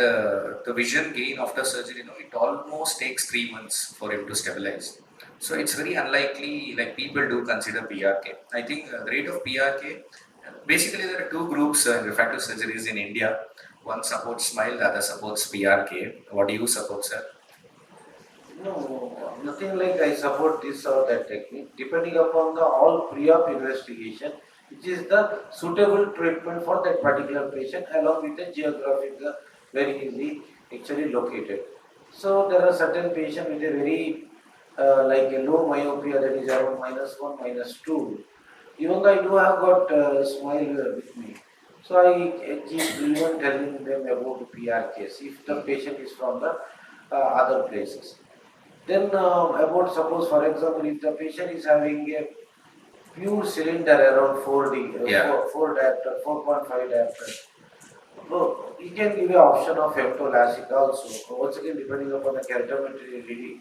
the vision gain after surgery, it almost takes 3 months for him to stabilize. So it's very unlikely, like people do consider PRK. I think the rate of PRK, basically there are two groups in refractive surgeries in India. One supports SMILE, the other supports PRK. What do you support, sir? No, nothing like I support this or that technique. Depending upon the all pre-op investigation, which is the suitable treatment for that particular patient along with the geographic where he is actually located. So there are certain patients with a very like a low myopia that is around -1, -2. Even though I do have got smile with me, so I keep even telling them about PRKs if the patient is from the other places. Then about suppose for example if the patient is having a pure cylinder around 4D, Yeah. 4 diopter, 4.5 diopter, so you can give an option of femtolasic also. Once again depending upon the keratometry reading.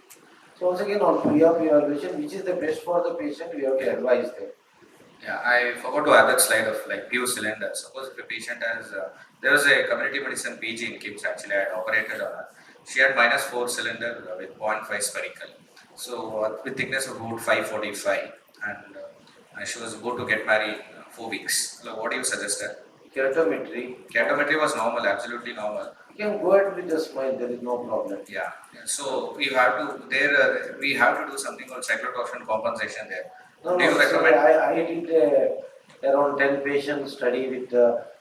So once again on pre-op evaluation which is the best for the patient we have to advise them. Yeah, I forgot to add that slide of like pure cylinder. Suppose if a patient has, there was a community medicine PG in KIMS actually, I had operated on her. She had -4 cylinder with 0.5 spherical. So with thickness of about 545 and she was about to get married 4 weeks. So what do you suggest her? Keratometry, Keratometry was normal, absolutely normal. you can go ahead with the smile, there is no problem. Yeah. So we have to, there we have to do something called cyclotorsion compensation there. No, Do you no, recommend? I did around 10 patient study with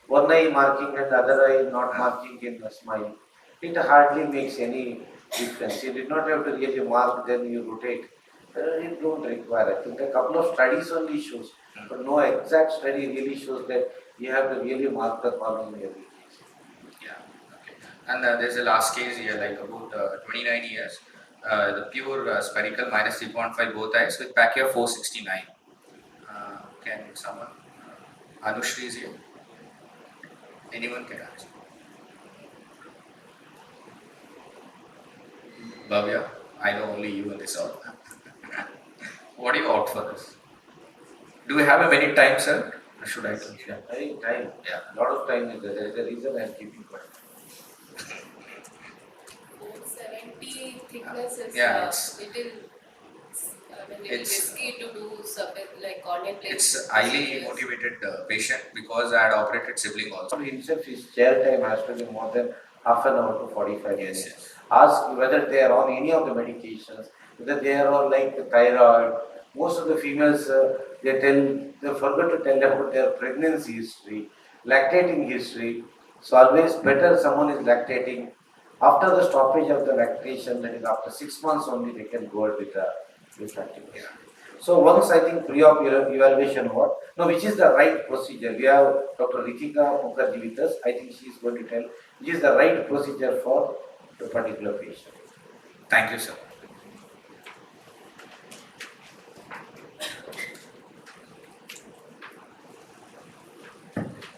one eye marking and other eye not marking in the smile. It hardly makes any difference. You did not have to really mark, then you rotate. You don't require. I think a couple of studies only shows, but no exact study really shows that you have to really mark the corner in every case. Yeah, okay. And there's a last case here, like about 29 years, the pure spherical -3.5 both eyes with Pacquiao 469. Can someone, Anushri is here? Anyone can answer. Bhavya, I know only you in this all. What do you opt for this? Do we have a minute time, sir? Or should I tell you? I think time, Yeah. lot of time is there. There is a reason I am keeping quiet. 470 thickness is Yeah, it's- little little it's- risky to do like cornea placement. It's highly motivated patient because I had operated sibling also. Himself, his chair time has to be more than half an hour to 45 Yes, minutes. yes. Ask whether they are on any of the medications, whether they are on like the thyroid. Most of the females, they forget to tell about their pregnancy history, lactating history. So always better someone is lactating. After the stoppage of the lactation, that is after 6 months only they can go with the refractive. So once I think pre-op evaluation what? Now which is the right procedure? We have Dr. Ritika Mukherjee with us. I think she is going to tell which is the right procedure for the particular patient. Thank you, sir.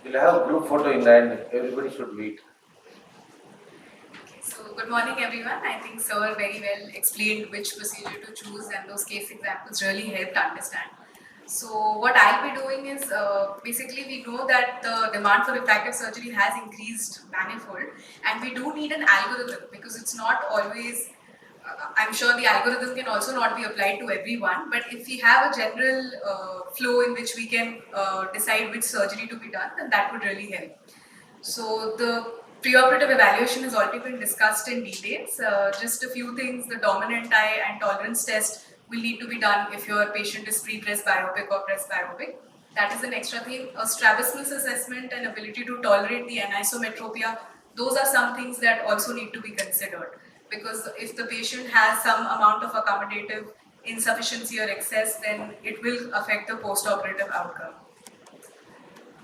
We'll have group photo in the end. Everybody should wait. So good morning everyone. I think Sir very well explained which procedure to choose and those case examples really helped understand. So what I'll be doing is basically we know that the demand for refractive surgery has increased manifold and we do need an algorithm because it's not always, I'm sure the algorithm can also not be applied to everyone, but if we have a general flow in which we can decide which surgery to be done, then that would really help. So the preoperative evaluation has already been discussed in details. Just a few things, the dominant eye and tolerance test will need to be done if your patient is pre-presbyopic or presbyopic. That is an extra thing. A strabismus assessment and ability to tolerate the anisometropia those are some things that also need to be considered, because if the patient has some amount of accommodative insufficiency or excess, then it will affect the post-operative outcome.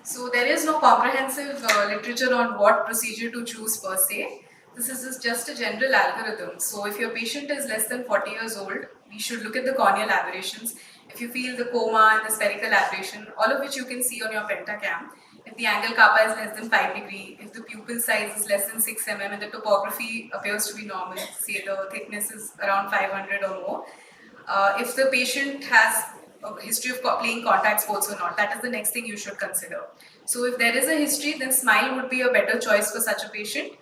So there is no comprehensive literature on what procedure to choose per se. This is just a general algorithm. So if your patient is less than 40 years old, we should look at the corneal aberrations. If you feel the coma and the spherical aberration, all of which you can see on your pentacam, if the angle kappa is less than 5 degree, if the pupil size is less than 6 mm and the topography appears to be normal, say the thickness is around 500 or more, if the patient has a history of playing contact sports or not, that is the next thing you should consider. So if there is a history, then smile would be a better choice for such a patient.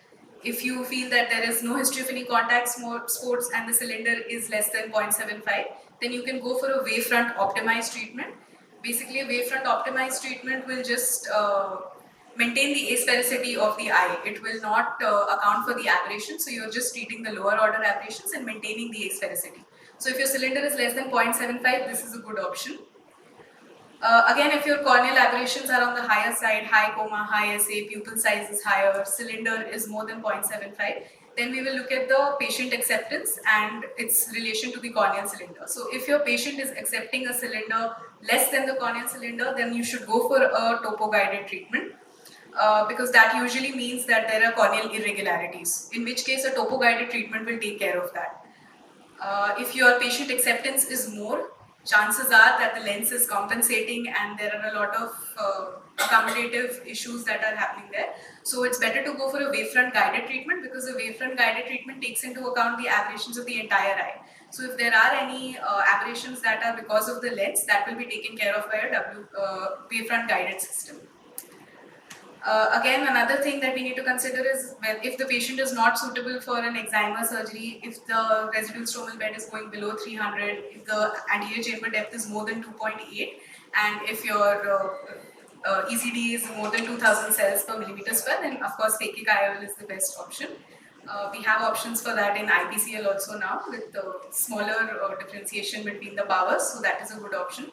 If you feel that there is no history of any contact sports and the cylinder is less than 0.75, then you can go for a wavefront optimized treatment. Basically, a wavefront optimized treatment will just maintain the asphericity of the eye. It will not account for the aberration, so you're just treating the lower order aberrations and maintaining the asphericity. So if your cylinder is less than 0.75, this is a good option. Again, if your corneal aberrations are on the higher side, high coma, high SA, pupil size is higher, cylinder is more than 0.75, then we will look at the patient acceptance and its relation to the corneal cylinder. So if your patient is accepting a cylinder less than the corneal cylinder, then you should go for a topo-guided treatment. Because that usually means that there are corneal irregularities, in which case a topo-guided treatment will take care of that. If your patient acceptance is more, chances are that the lens is compensating and there are a lot of accommodative issues that are happening there. So it's better to go for a wavefront guided treatment, because a wavefront guided treatment takes into account the aberrations of the entire eye. So if there are any aberrations that are because of the lens, that will be taken care of by a wavefront guided system. Again, another thing that we need to consider is, well, if the patient is not suitable for an excimer surgery, if the residual stromal bed is going below 300, if the anterior chamber depth is more than 2.8, and if your ECD is more than 2000 cells per millimeter square, then of course phakic IOL is the best option. We have options for that in IPCL also now, with smaller differentiation between the powers, so that is a good option.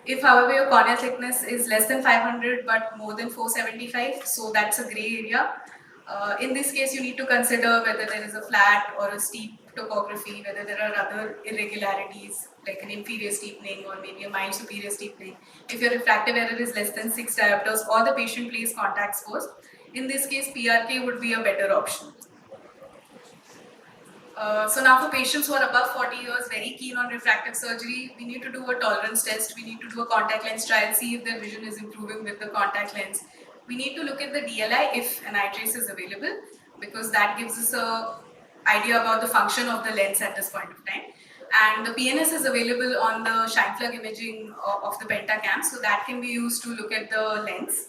If, however, your corneal thickness is less than 500 but more than 475, so that's a grey area. In this case, you need to consider whether there is a flat or a steep topography, whether there are other irregularities like an inferior steepening or maybe a mild superior steepening. If your refractive error is less than 6 diopters or the patient plays contact sports, in this case, PRK would be a better option. So now for patients who are above 40 years, very keen on refractive surgery, we need to do a tolerance test, we need to do a contact lens trial, see if their vision is improving with the contact lens. We need to look at the DLI if an eye trace is available, because that gives us a idea about the function of the lens at this point of time. And the PNS is available on the shine plug imaging of the pentacam, so that can be used to look at the lens.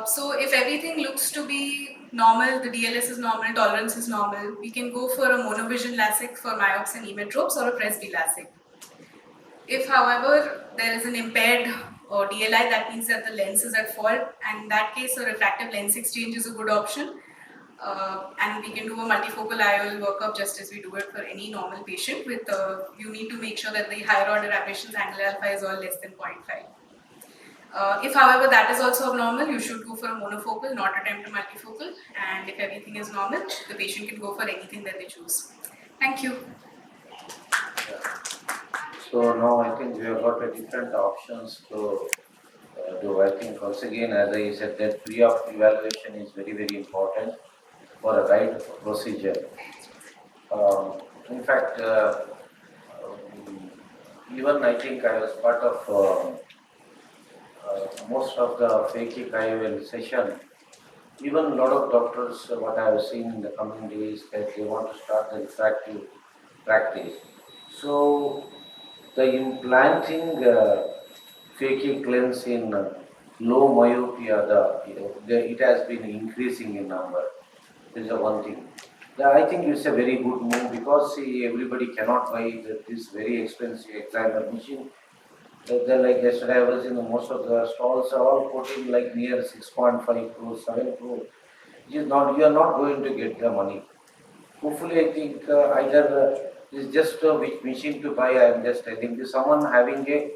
So if everything looks to be normal, the DLS is normal, tolerance is normal, we can go for a monovision LASIK for myopes and emmetropes or a Presby LASIK. If, however, there is an impaired DLI, that means that the lens is at fault, and in that case a refractive lens exchange is a good option. And we can do a multifocal IOL workup just as we do it for any normal patient. With you need to make sure that the higher order aberrations angle alpha is all less than 0.5. If, however, that is also abnormal, you should go for a monofocal, not attempt a multifocal. And if everything is normal, the patient can go for anything that they choose. Thank you. So now I think we have got a different options to do. I think once again, as I said, that pre-op evaluation is very, very important for a right procedure. In fact, even I think I was part of most of the phakic IOL session. Even a lot of doctors, what I have seen in the coming days, that they want to start the refractive practice. So the implanting phakic lens in low myopia, it has been increasing in number. This is the one thing. I think it's a very good move, because see, everybody cannot buy this very expensive examiner machine. Then like yesterday I was in most of the stalls are all quoting like near 6.5 crores, 7 crores. You are not going to get the money. Hopefully I think either it's just which machine to buy. I am just telling you, someone having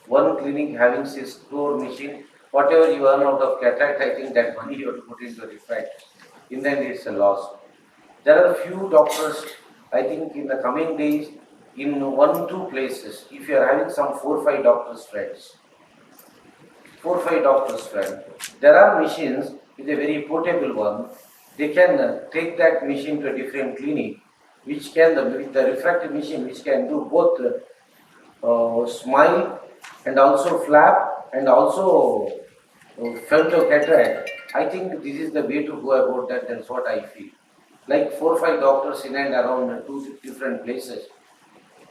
one clinic having 6 crore machine, whatever you earn out of cataract, I think that money you have to put into refract. in the end it's a loss. There are few doctors, I think in the coming days, in 1-2 places, if you are having some 4-5 doctors friends, there are machines with a very portable one. They can take that machine to a different clinic, which can, with the refractive machine, which can do both smile and also flap and also femto cataract. I think this is the way to go about that. That's what I feel. Like 4-5 doctors in and around 2 different places.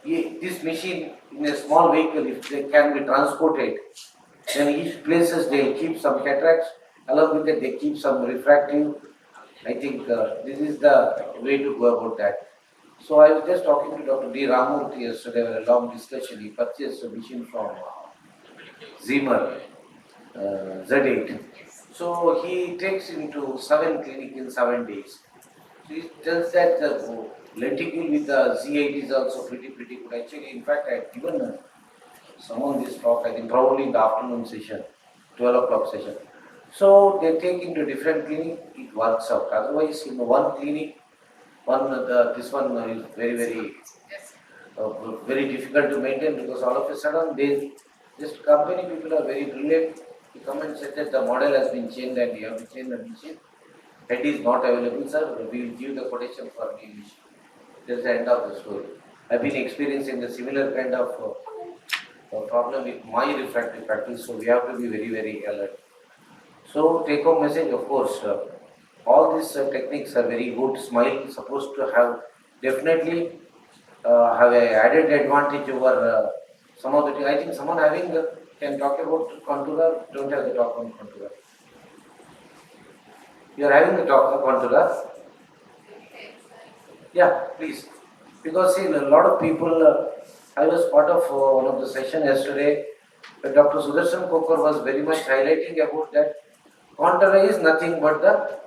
This machine in a small vehicle, if they can be transported, then each places they keep some cataracts, along with that they keep some refractive. I think this is the way to go about that. So I was just talking to Dr. D. Ramurthy yesterday, a long discussion. He purchased a machine from Zimmer, Z8. So he takes into 7 clinics in 7 days. So he tells that the lenticle with the Z8 is also pretty good. Actually, in fact, I had given someone this talk, I think probably in the afternoon session, 12 o'clock session. So they take into different clinic, it works out. Otherwise, in one clinic, this one is very difficult to maintain, because all of a sudden just company people are very brilliant. They come and say that the model has been changed and you have to change the machine. Head is not available, sir. We will give the quotation for new machine. That's the end of the story. I've been experiencing the similar kind of problem with my refractive practice, so we have to be very alert. So take home message, of course, all these techniques are very good. Smile is supposed to have definitely have a added advantage over some of the things. I think someone having can talk about contour, don't have the talk on contour. You are having the talk on contour. Yeah, please. Because see, a lot of people, I was part of one of the session yesterday, Dr. Sudarshan Kokar was very much highlighting about that. Contour is nothing but the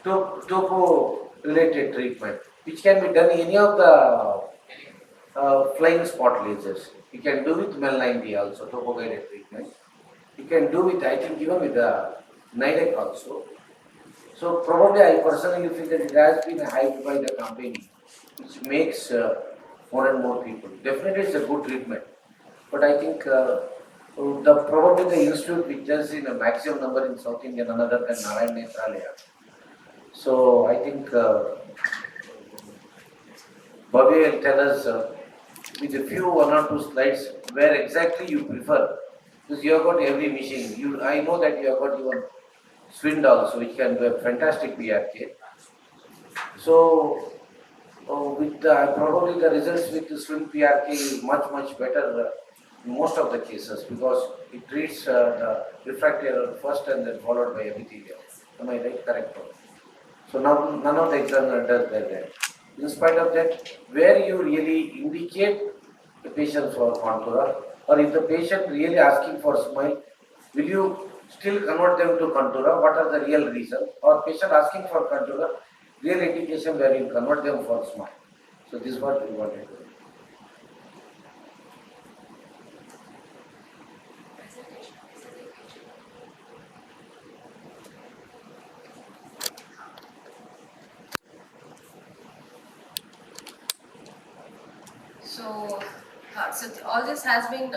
topo related treatment, which can be done in any of the flying spot lasers. You can do with MEL 90 also, topo guided treatment. You can do with, I think, even with the NIDEC also. So probably I personally feel that it has been hyped by the company, which makes more and more people. Definitely it's a good treatment. But I think probably the institute which does in a maximum number in South India, none other than Narayan Netralaya. So I think Bobby will tell us with a few 1 or 2 slides where exactly you prefer. Because you have got every machine. I know that you have got even Swind also, which can be a fantastic PRK. So with probably the results with the Swind PRK is much better in most of the cases, because it treats the refractive error first and then followed by epithelial. Am I right? Correct. So now none of the examiner does that. In spite of that, where you really indicate the patient for contour, or if the patient really asking for smile, will you still convert them to contour? What are the real reasons? Or patient asking for contour, real indication where you convert them for smile. So this is what we wanted to do. So all this has been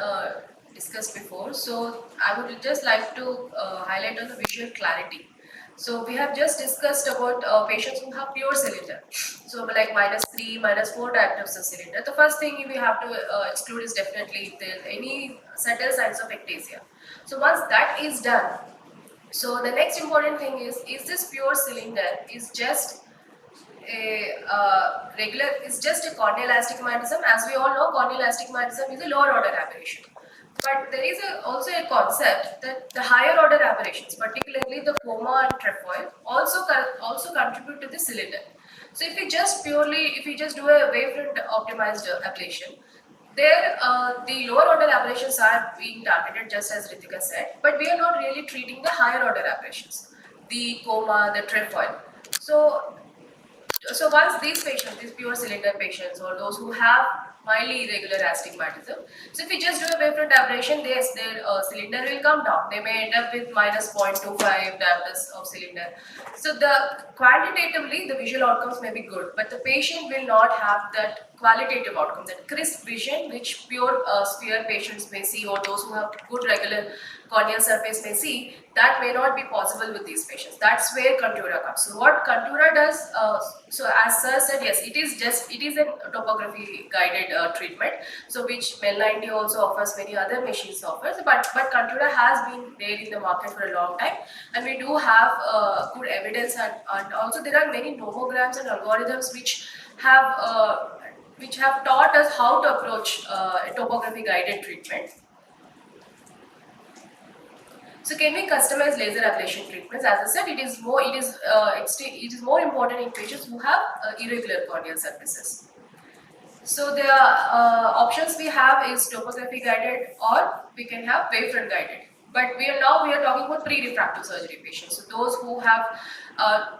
discussed before. So I would just like to highlight on the visual clarity. So we have just discussed about patients who have pure cylinder. So like -3, -4 diopters of cylinder. The first thing we have to exclude is definitely if there is any subtle signs of ectasia. So once that is done, so the next important thing is this pure cylinder is just is just a corneal astigmatism. As we all know, corneal astigmatism is a lower order aberration. But there is also a concept that the higher order aberrations, particularly the coma and trefoil, also contribute to the cylinder. So if we just do a wavefront optimized ablation, there the lower order aberrations are being targeted, just as Ritika said, but we are not really treating the higher order aberrations, the coma, the trefoil. So once these patients, these pure cylinder patients, or those who have mildly irregular astigmatism. So if we just do a wavefront aberration, their cylinder will come down. They may end up with minus 0.25 diameters of cylinder. So quantitatively the visual outcomes may be good, but the patient will not have that qualitative outcome, that crisp vision which pure sphere patients may see, or those who have good regular corneal surface may see. That may not be possible with these patients. That's where Contura comes. So what Contura does, so as Sir said, yes, it is a topography guided treatment. So which Mel90 also offers, many other machines offers, but Contura has been there in the market for a long time, and we do have good evidence, and also there are many nomograms and algorithms which have taught us how to approach topography guided treatment. So can we customize laser ablation treatments? As I said, it is more important in patients who have irregular corneal surfaces. So the options we have is topography guided, or we can have wavefront guided. But we are talking about pre-refractive surgery patients. So those who have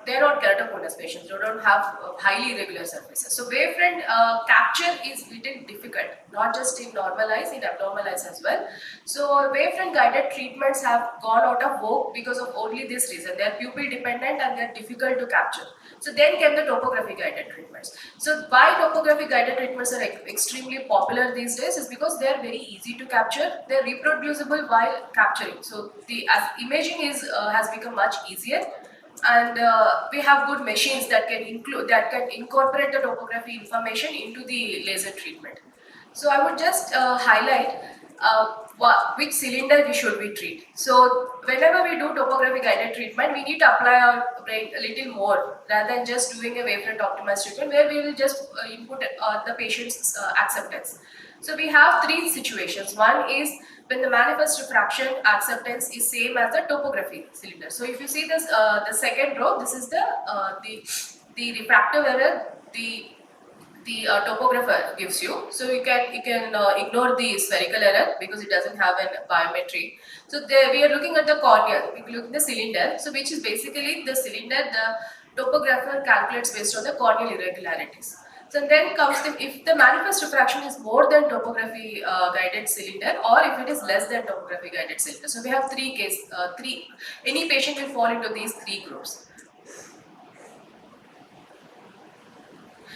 they're not keratoconus patients, they don't have highly irregular surfaces. So wavefront capture is little difficult, not just in normal eyes, in abnormal eyes as well. So wavefront guided treatments have gone out of vogue because of only this reason. They are pupil dependent and they are difficult to capture. So then came the topography guided treatments. So why topography guided treatments are extremely popular these days is because they are very easy to capture. They are reproducible while capturing. So the imaging has become much easier, and we have good machines that can incorporate the topography information into the laser treatment. So I would just highlight which cylinder should we treat. So whenever we do topography guided treatment, we need to apply our brain a little more rather than just doing a wavefront optimized treatment where we will just input the patient's acceptance. So we have three situations. One is when the manifest refraction acceptance is same as the topography cylinder. So if you see this, the second row, this is the refractive error the topographer gives you. So you can ignore the spherical error because it doesn't have a biometry. So there we are looking at the cornea, we look at the cylinder. So which is basically the cylinder the topographer calculates based on the corneal irregularities. So then comes if the manifest refraction is more than topography guided cylinder, or if it is less than topography guided cylinder. So we have any patient will fall into these three groups.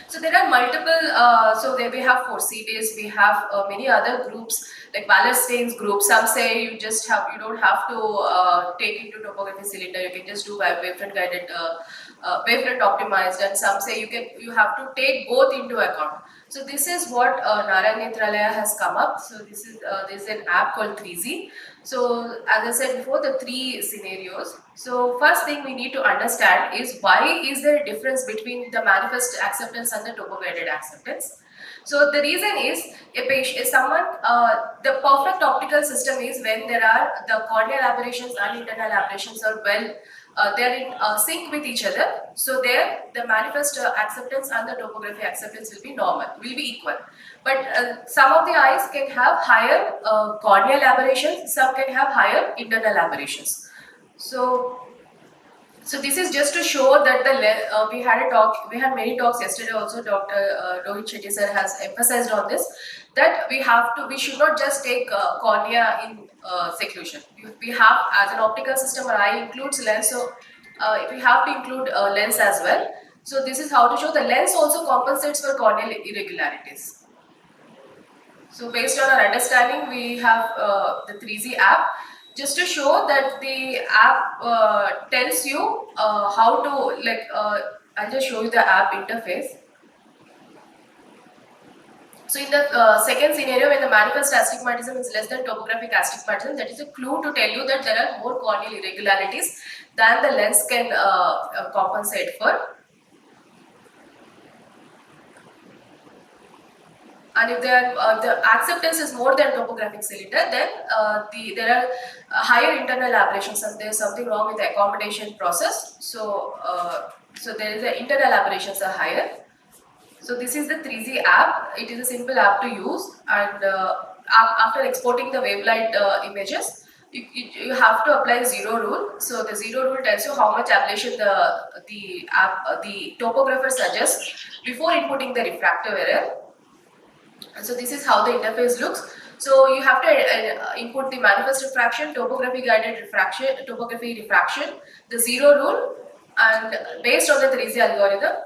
So there are multiple, we have 4C days, we have many other groups like Wallerstein's group. Some say you don't have to take into topography cylinder, you can just do wavefront guided, wavefront optimized, and some say you have to take both into account. So this is what Narayan Netralaya has come up. So this is an app called 3Z. So as I said before, the three scenarios. So first thing we need to understand is why is there a difference between the manifest acceptance and the topo-guided acceptance. So the reason is the perfect optical system is when there are the corneal aberrations and internal aberrations are they are in sync with each other. So there the manifest acceptance and the topography acceptance will be equal. But some of the eyes can have higher corneal aberrations, some can have higher internal aberrations. So this is just to show that we had many talks yesterday also. Dr. Rohit Shetty sir has emphasized on this, that we should not just take cornea in seclusion. We have, as an optical system, our eye includes lens, so we have to include lens as well. So this is how to show the lens also compensates for corneal irregularities. So based on our understanding, we have the 3Z app, just to show that the app tells you how to, I'll just show you the app interface. So in the second scenario, when the manifest astigmatism is less than topographic astigmatism, that is a clue to tell you that there are more corneal irregularities than the lens can compensate for. And if the acceptance is more than topographic cylinder, then there are higher internal aberrations, and there is something wrong with the accommodation process. So there is internal aberrations are higher. So this is the 3Z app. It is a simple app to use, and after exporting the wavelight images, you have to apply zero rule. So the zero rule tells you how much ablation the topographer suggests before inputting the refractive error. And so this is how the interface looks. So you have to input the manifest refraction, topography guided refraction, topography diffraction, the zero rule, and based on the 3Z algorithm,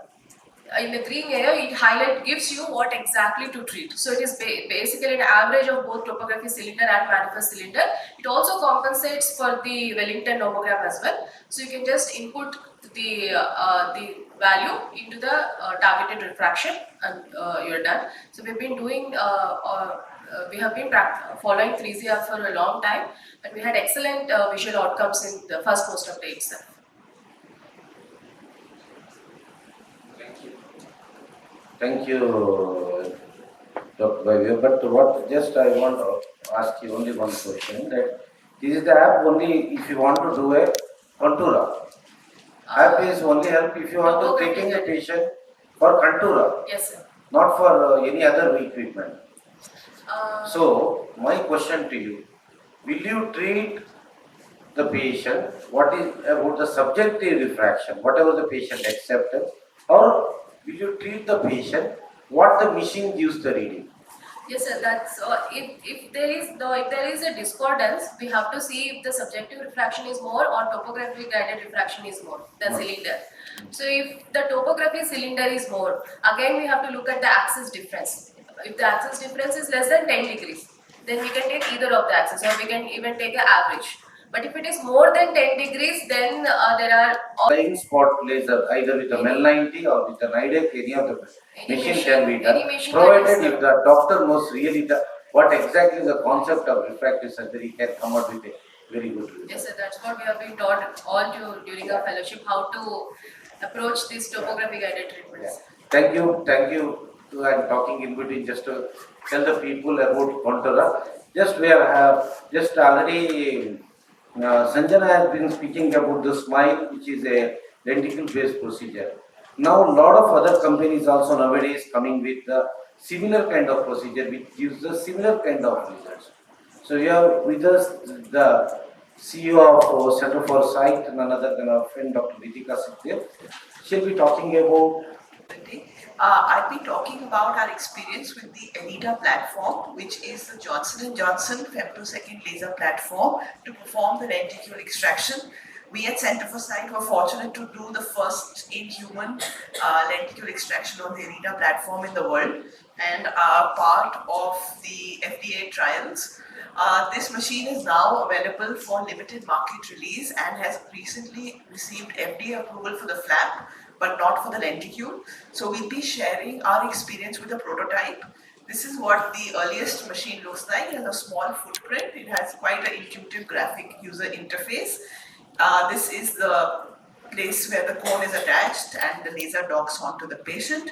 in the green area it gives you what exactly to treat. So it is basically an average of both topography cylinder and manifest cylinder. It also compensates for the Wellington nomogram as well. So you can just input the value into the targeted refraction and you're done. So we've been doing we have been following 3ZR for a long time, and we had excellent visual outcomes in the first post update itself. Thank you, Dr. Bhavya. But what just I want to ask you only one question, that this is the app only if you want to do a contour. App is only help if you want to taking a patient for contour. Yes, sir. Not for any other equipment. So my question to you, will you treat the patient, what is about the subjective refraction, whatever the patient accepted, or will you treat the patient what the machine gives the reading? Yes, sir. That's if there is a discordance, we have to see if the subjective refraction is more or topography guided refraction is more, the cylinder. So if the topography cylinder is more, again we have to look at the axis difference. If the axis difference is less than 10 degrees, then we can take either of the axes, or we can even take an average. But if it is more than 10 degrees, then there are Blind spot laser, either with a MEL 90 or with an IDEC, any of the machine can be done, provided if the doctor knows really what exactly the concept of refractive surgery, can come out with a very good result. Yes, sir, that's what we have been taught all during our fellowship, how to approach these topography guided treatments. Thank you. I'm talking in between just to tell the people about Contour. Just we have just already Sanjana has been speaking about the SMILE, which is a lenticle based procedure. Now a lot of other companies also nowadays coming with the similar kind of procedure which gives the similar kind of results. So we have with us the CEO of Center for Sight, none other than our friend Dr. Ritika Sitya. She'll be talking about. I'll be talking about our experience with the ELITA platform, which is the Johnson & Johnson femtosecond laser platform to perform the lenticule extraction. We at Center for Sight were fortunate to do the first in-human lenticule extraction on the ELITA platform in the world and are part of the FDA trials. This machine is now available for limited market release and has recently received FDA approval for the flap, but not for the lenticule. So we'll be sharing our experience with a prototype. This is what the earliest machine looks like. It has a small footprint. It has quite an intuitive graphic user interface. This is the place where the cone is attached and the laser docks onto the patient.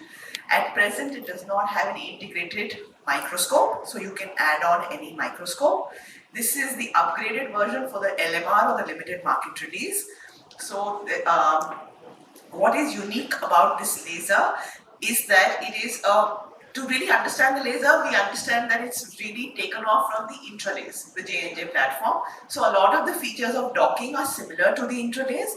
At present, it does not have any integrated microscope, so you can add on any microscope. This is the upgraded version for the LMR or the limited market release. So what is unique about this laser is that it is to really understand the laser, we understand that it's really taken off from the intralays, the J&J platform. So a lot of the features of docking are similar to the intralays.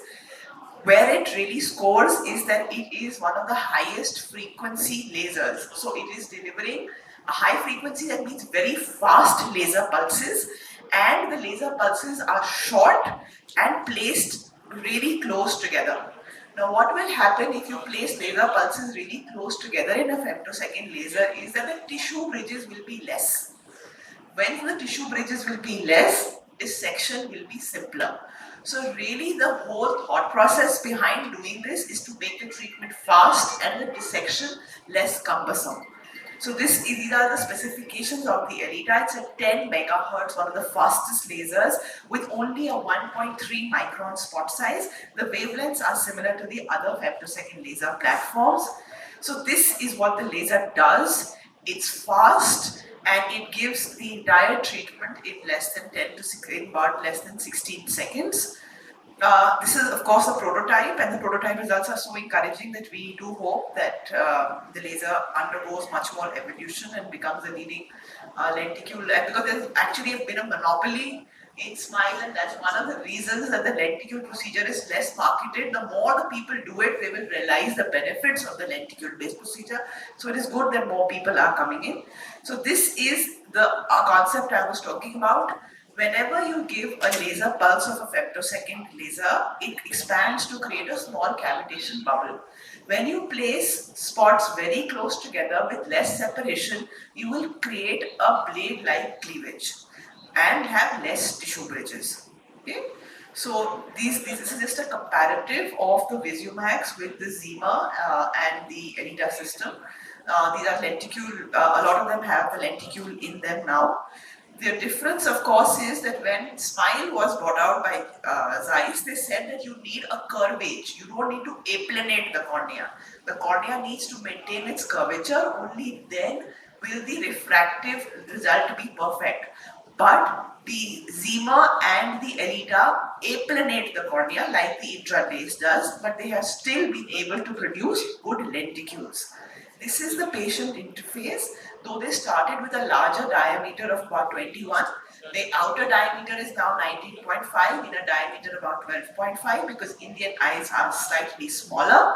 Where it really scores is that it is one of the highest frequency lasers. So it is delivering a high frequency, that means very fast laser pulses, and the laser pulses are short and placed really close together. Now what will happen if you place laser pulses really close together in a femtosecond laser is that the tissue bridges will be less. When the tissue bridges will be less, dissection will be simpler. So really the whole thought process behind doing this is to make the treatment fast and the dissection less cumbersome. So these are the specifications of the ELITA. It's a 10 megahertz, one of the fastest lasers with only a 1.3 micron spot size. The wavelengths are similar to the other femtosecond laser platforms. So this is what the laser does. It's fast and it gives the entire treatment in less than 10 to 16, about less than 16 seconds. This is of course a prototype, and the prototype results are so encouraging that we do hope that the laser undergoes much more evolution and becomes a leading lenticule, because there's actually been a monopoly in SMILE, and that's one of the reasons that the lenticule procedure is less marketed. The more the people do it, they will realize the benefits of the lenticule based procedure. So it is good that more people are coming in. So this is the concept I was talking about. Whenever you give a laser pulse of a femtosecond laser, it expands to create a small cavitation bubble. When you place spots very close together with less separation, you will create a blade-like cleavage and have less tissue bridges. Okay? So this is just a comparative of the Visumax with the Zima and the Anita system. These are lenticule, a lot of them have the lenticule in them now. The difference, of course, is that when Smile was brought out by Zeiss, they said that you need a curvage. You don't need to aplanate the cornea. The cornea needs to maintain its curvature, only then will the refractive result be perfect. But the Zima and the Anita aplanate the cornea like the intralace does, but they have still been able to produce good lenticules. This is the patient interface. Though they started with a larger diameter of about 21, the outer diameter is now 19.5, inner diameter about 12.5 because Indian eyes are slightly smaller.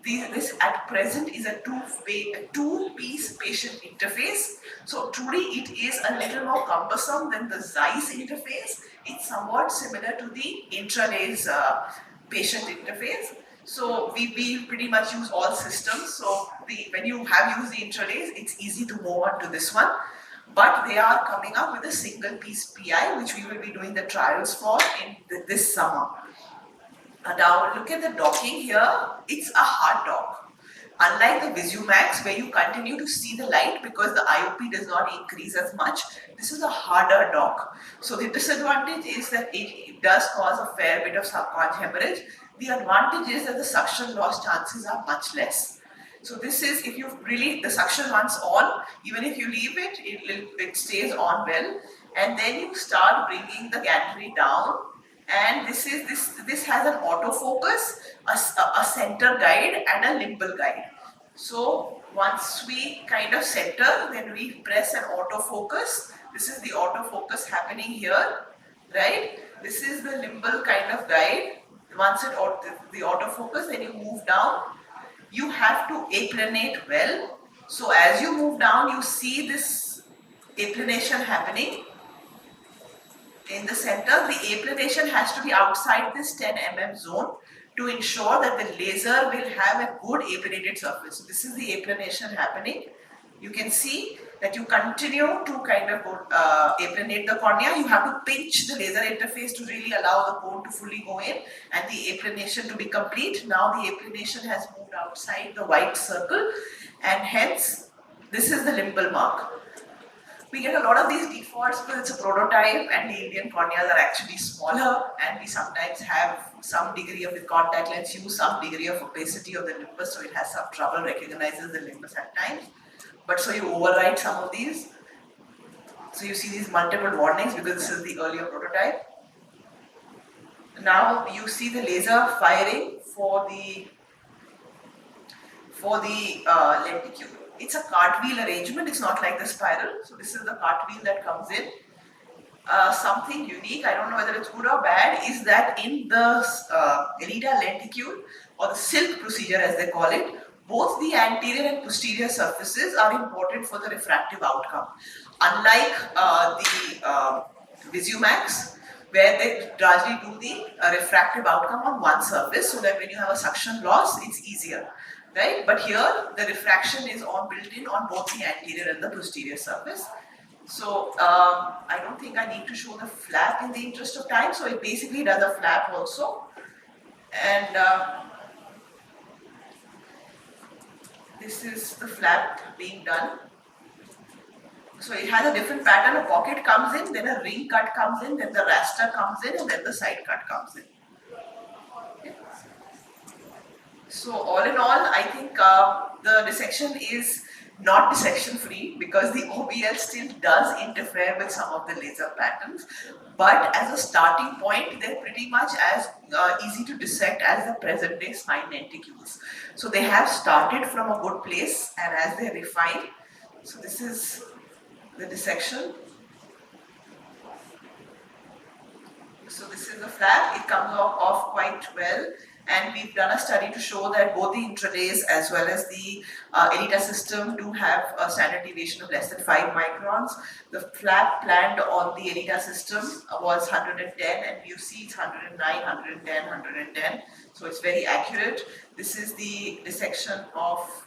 This at present is a two-piece patient interface. So truly it is a little more cumbersome than the Zeiss interface. It's somewhat similar to the intralace patient interface. So we pretty much use all systems. So when you have used the intralace, it's easy to move on to this one. But they are coming up with a single piece PI, which we will be doing the trials for in this summer. Now look at the docking here. It's a hard dock. Unlike the Visumax, where you continue to see the light because the IOP does not increase as much, this is a harder dock. So the disadvantage is that it does cause a fair bit of subconj hemorrhage. The advantage is that the suction loss chances are much less. So this is, if you really, the suction once on, even if you leave it, it stays on well. And then you start bringing the gantry down. And this has an autofocus, a center guide and a limbal guide. So once we kind of center, then we press an autofocus. This is the autofocus happening here, right? This is the limbal kind of guide. Once the autofocus, then you move down. You have to aplanate well. So as you move down, you see this aplanation happening. In the center, the aplanation has to be outside this 10 mm zone to ensure that the laser will have a good aplanated surface. So this is the aplanation happening. You can see that you continue to kind of aplanate the cornea. You have to pinch the laser interface to really allow the cone to fully go in and the aplanation to be complete. Now the aplanation has moved outside the white circle and hence this is the limbal mark. We get a lot of these defaults because it's a prototype and the Indian corneas are actually smaller and we sometimes have some degree of the contact lens use some degree of opacity of the limbus, so it has some trouble recognizing the limbus at times. But so you override some of these. So you see these multiple warnings because this is the earlier prototype. Now you see the laser firing for the lenticule. It's a cartwheel arrangement, it's not like the spiral. So this is the cartwheel that comes in. Something unique, I don't know whether it's good or bad, is that in the Anita lenticule or the silk procedure as they call it, both the anterior and posterior surfaces are important for the refractive outcome. Unlike the Visumax, where they largely do the refractive outcome on one surface so that when you have a suction loss, it's easier. Right? But here the refraction is built in on both the anterior and the posterior surface. So I don't think I need to show the flap in the interest of time. So it basically does a flap also. And this is the flap being done. So it has a different pattern. A pocket comes in, then a ring cut comes in, then the raster comes in, and then the side cut comes in. So all in all, I think the dissection is not dissection free because the OBL still does interfere with some of the laser patterns. But as a starting point, they're pretty much as easy to dissect as the present day spine lenticules. So they have started from a good place and as they refine. So this is the dissection. So this is the flap. It comes off quite well. And we've done a study to show that both the intralace as well as the ELITA system do have a standard deviation of less than 5 microns. The flap planned on the ELITA system was 110, and you see it's 109, 110, 110. So it's very accurate. This is the dissection of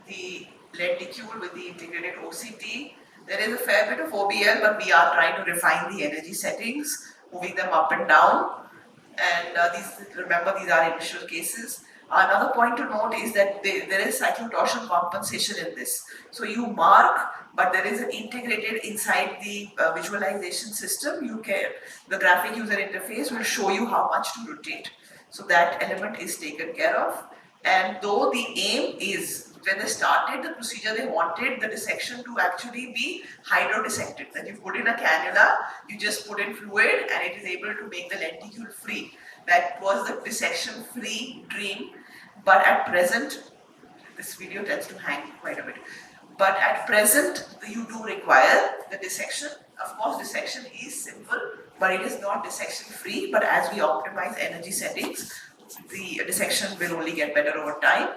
the lenticule with the integrated OCT. There is a fair bit of OBL, but we are trying to refine the energy settings, moving them up and down. And remember, these are initial cases. Another point to note is that there is cyclotorsion compensation in this. So you mark, but there is an integrated inside the visualization system. The graphic user interface will show you how much to rotate. So that element is taken care of. And though the aim is, when they started the procedure, they wanted the dissection to actually be hydrodissected. That you put in a cannula, you just put in fluid, and it is able to make the lenticule free. That was the dissection free dream. But at present, this video tends to hang quite a bit. But at present, you do require the dissection. Of course, dissection is simple, but it is not dissection free. But as we optimize energy settings, the dissection will only get better over time.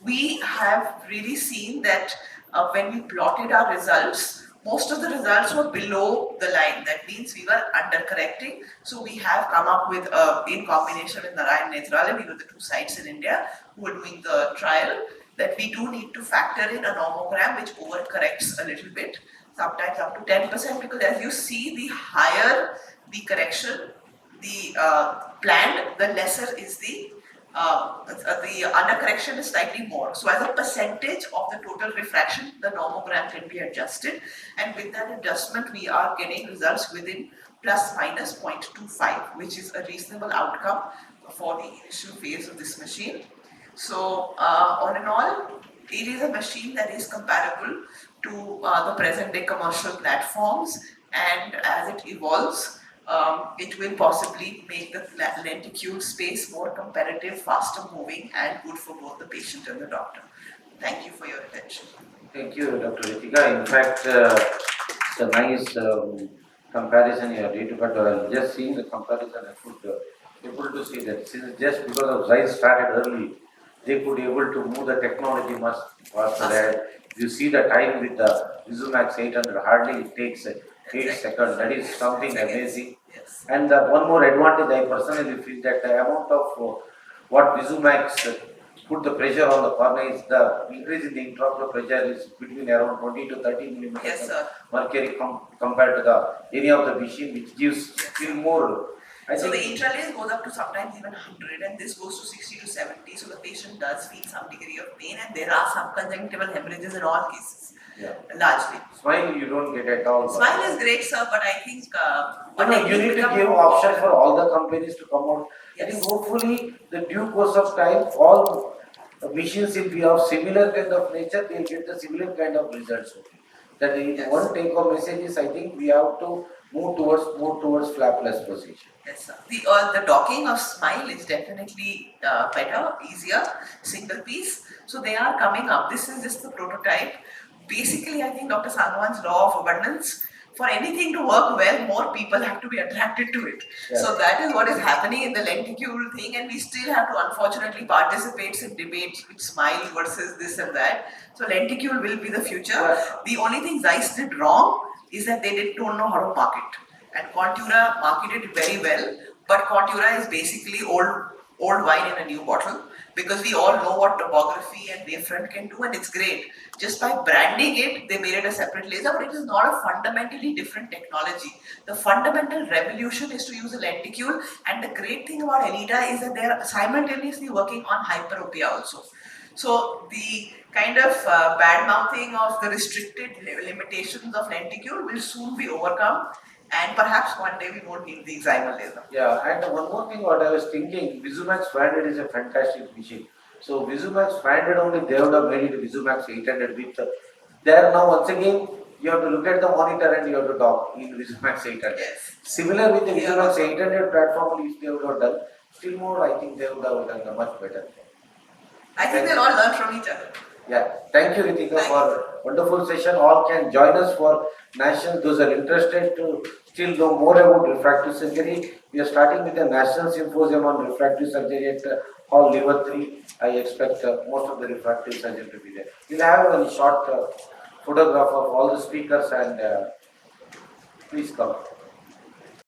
We have really seen that when we plotted our results, most of the results were below the line. That means we were undercorrecting. So we have come up with, in combination with Narayan Nethralaya, we were the two sites in India who were doing the trial, that we do need to factor in a nomogram which overcorrects a little bit, sometimes up to 10%, because as you see, the higher the correction, the planned, the lesser is the undercorrection is slightly more. So as a percentage of the total refraction, the nomogram can be adjusted, and with that adjustment, we are getting results within plus minus 0.25, which is a reasonable outcome for the initial phase of this machine. So all in all, it is a machine that is comparable to the present day commercial platforms, and as it evolves, it will possibly make the lenticule space more competitive, faster moving, and good for both the patient and the doctor. Thank you for your attention. Thank you, Dr. Ritika. In fact, it's a nice comparison you did, but just seeing the comparison, I could able to see that since just because of Zeiss started early, they could able to move the technology much faster. And you see the time with the Visumax 800, hardly it takes 8 seconds. That is something amazing. Yes. And one more advantage I personally feel that the amount of what Visumax put the pressure on the cornea is the increase in the intraocular pressure is between around 20 to 30 millimeters Yes, of mercury compared to the any of the machine, which gives still more. So the intralace goes up to sometimes even 100, and this goes to 60 to 70. So the patient does feel some degree of pain, and there are some conjunctival hemorrhages in all cases. Yeah. Largely. Smile you don't get at all. Smile is great, sir, but I think you need to give option for all the companies to come out. Yes. I think hopefully the due course of time, all machines will be of similar kind of nature, they'll get the similar kind of results. That is one take home message is I think we have to move towards flapless position. Yes, sir. The docking of Smile is definitely better, easier, single piece. So they are coming up. This is just the prototype. Basically, I think Dr. Sangwan's law of abundance, for anything to work well, more people have to be attracted to it. Yeah. So that is what is happening in the lenticule thing, and we still have to unfortunately participate in debates with Smile versus this and that. So lenticule will be the future. Yeah. The only thing Zeiss did wrong is that they don't know how to market. And Contura marketed it very well, but Contura is basically old wine in a new bottle, because we all know what topography and wavefront can do, and it's great. Just by branding it, they made it a separate laser, but it is not a fundamentally different technology. The fundamental revolution is to use a lenticule, and the great thing about ELITA is that they are simultaneously working on hyperopia also. So the kind of bad mouthing of the restricted limitations of lenticule will soon be overcome, and perhaps one day we won't need the excimer laser. Yeah, and one more thing what I was thinking, Visumax 500 is a fantastic machine. So Visumax 500 only they would have made it Visumax 800 with there now once again you have to look at the monitor and you have to talk in Visumax 800. Yes. Similar with the Visumax 800 platform, if they would have done still more, I think they would have done a much better. I think they'll all learn from each other. Yeah, thank you Ritika for wonderful session. All can join us for national. Those are interested to still know more about refractive surgery. We are starting with a national symposium on refractive surgery at Hall Liver 3. I expect most of the refractive surgeons to be there. We'll have a short photograph of all the speakers and please come.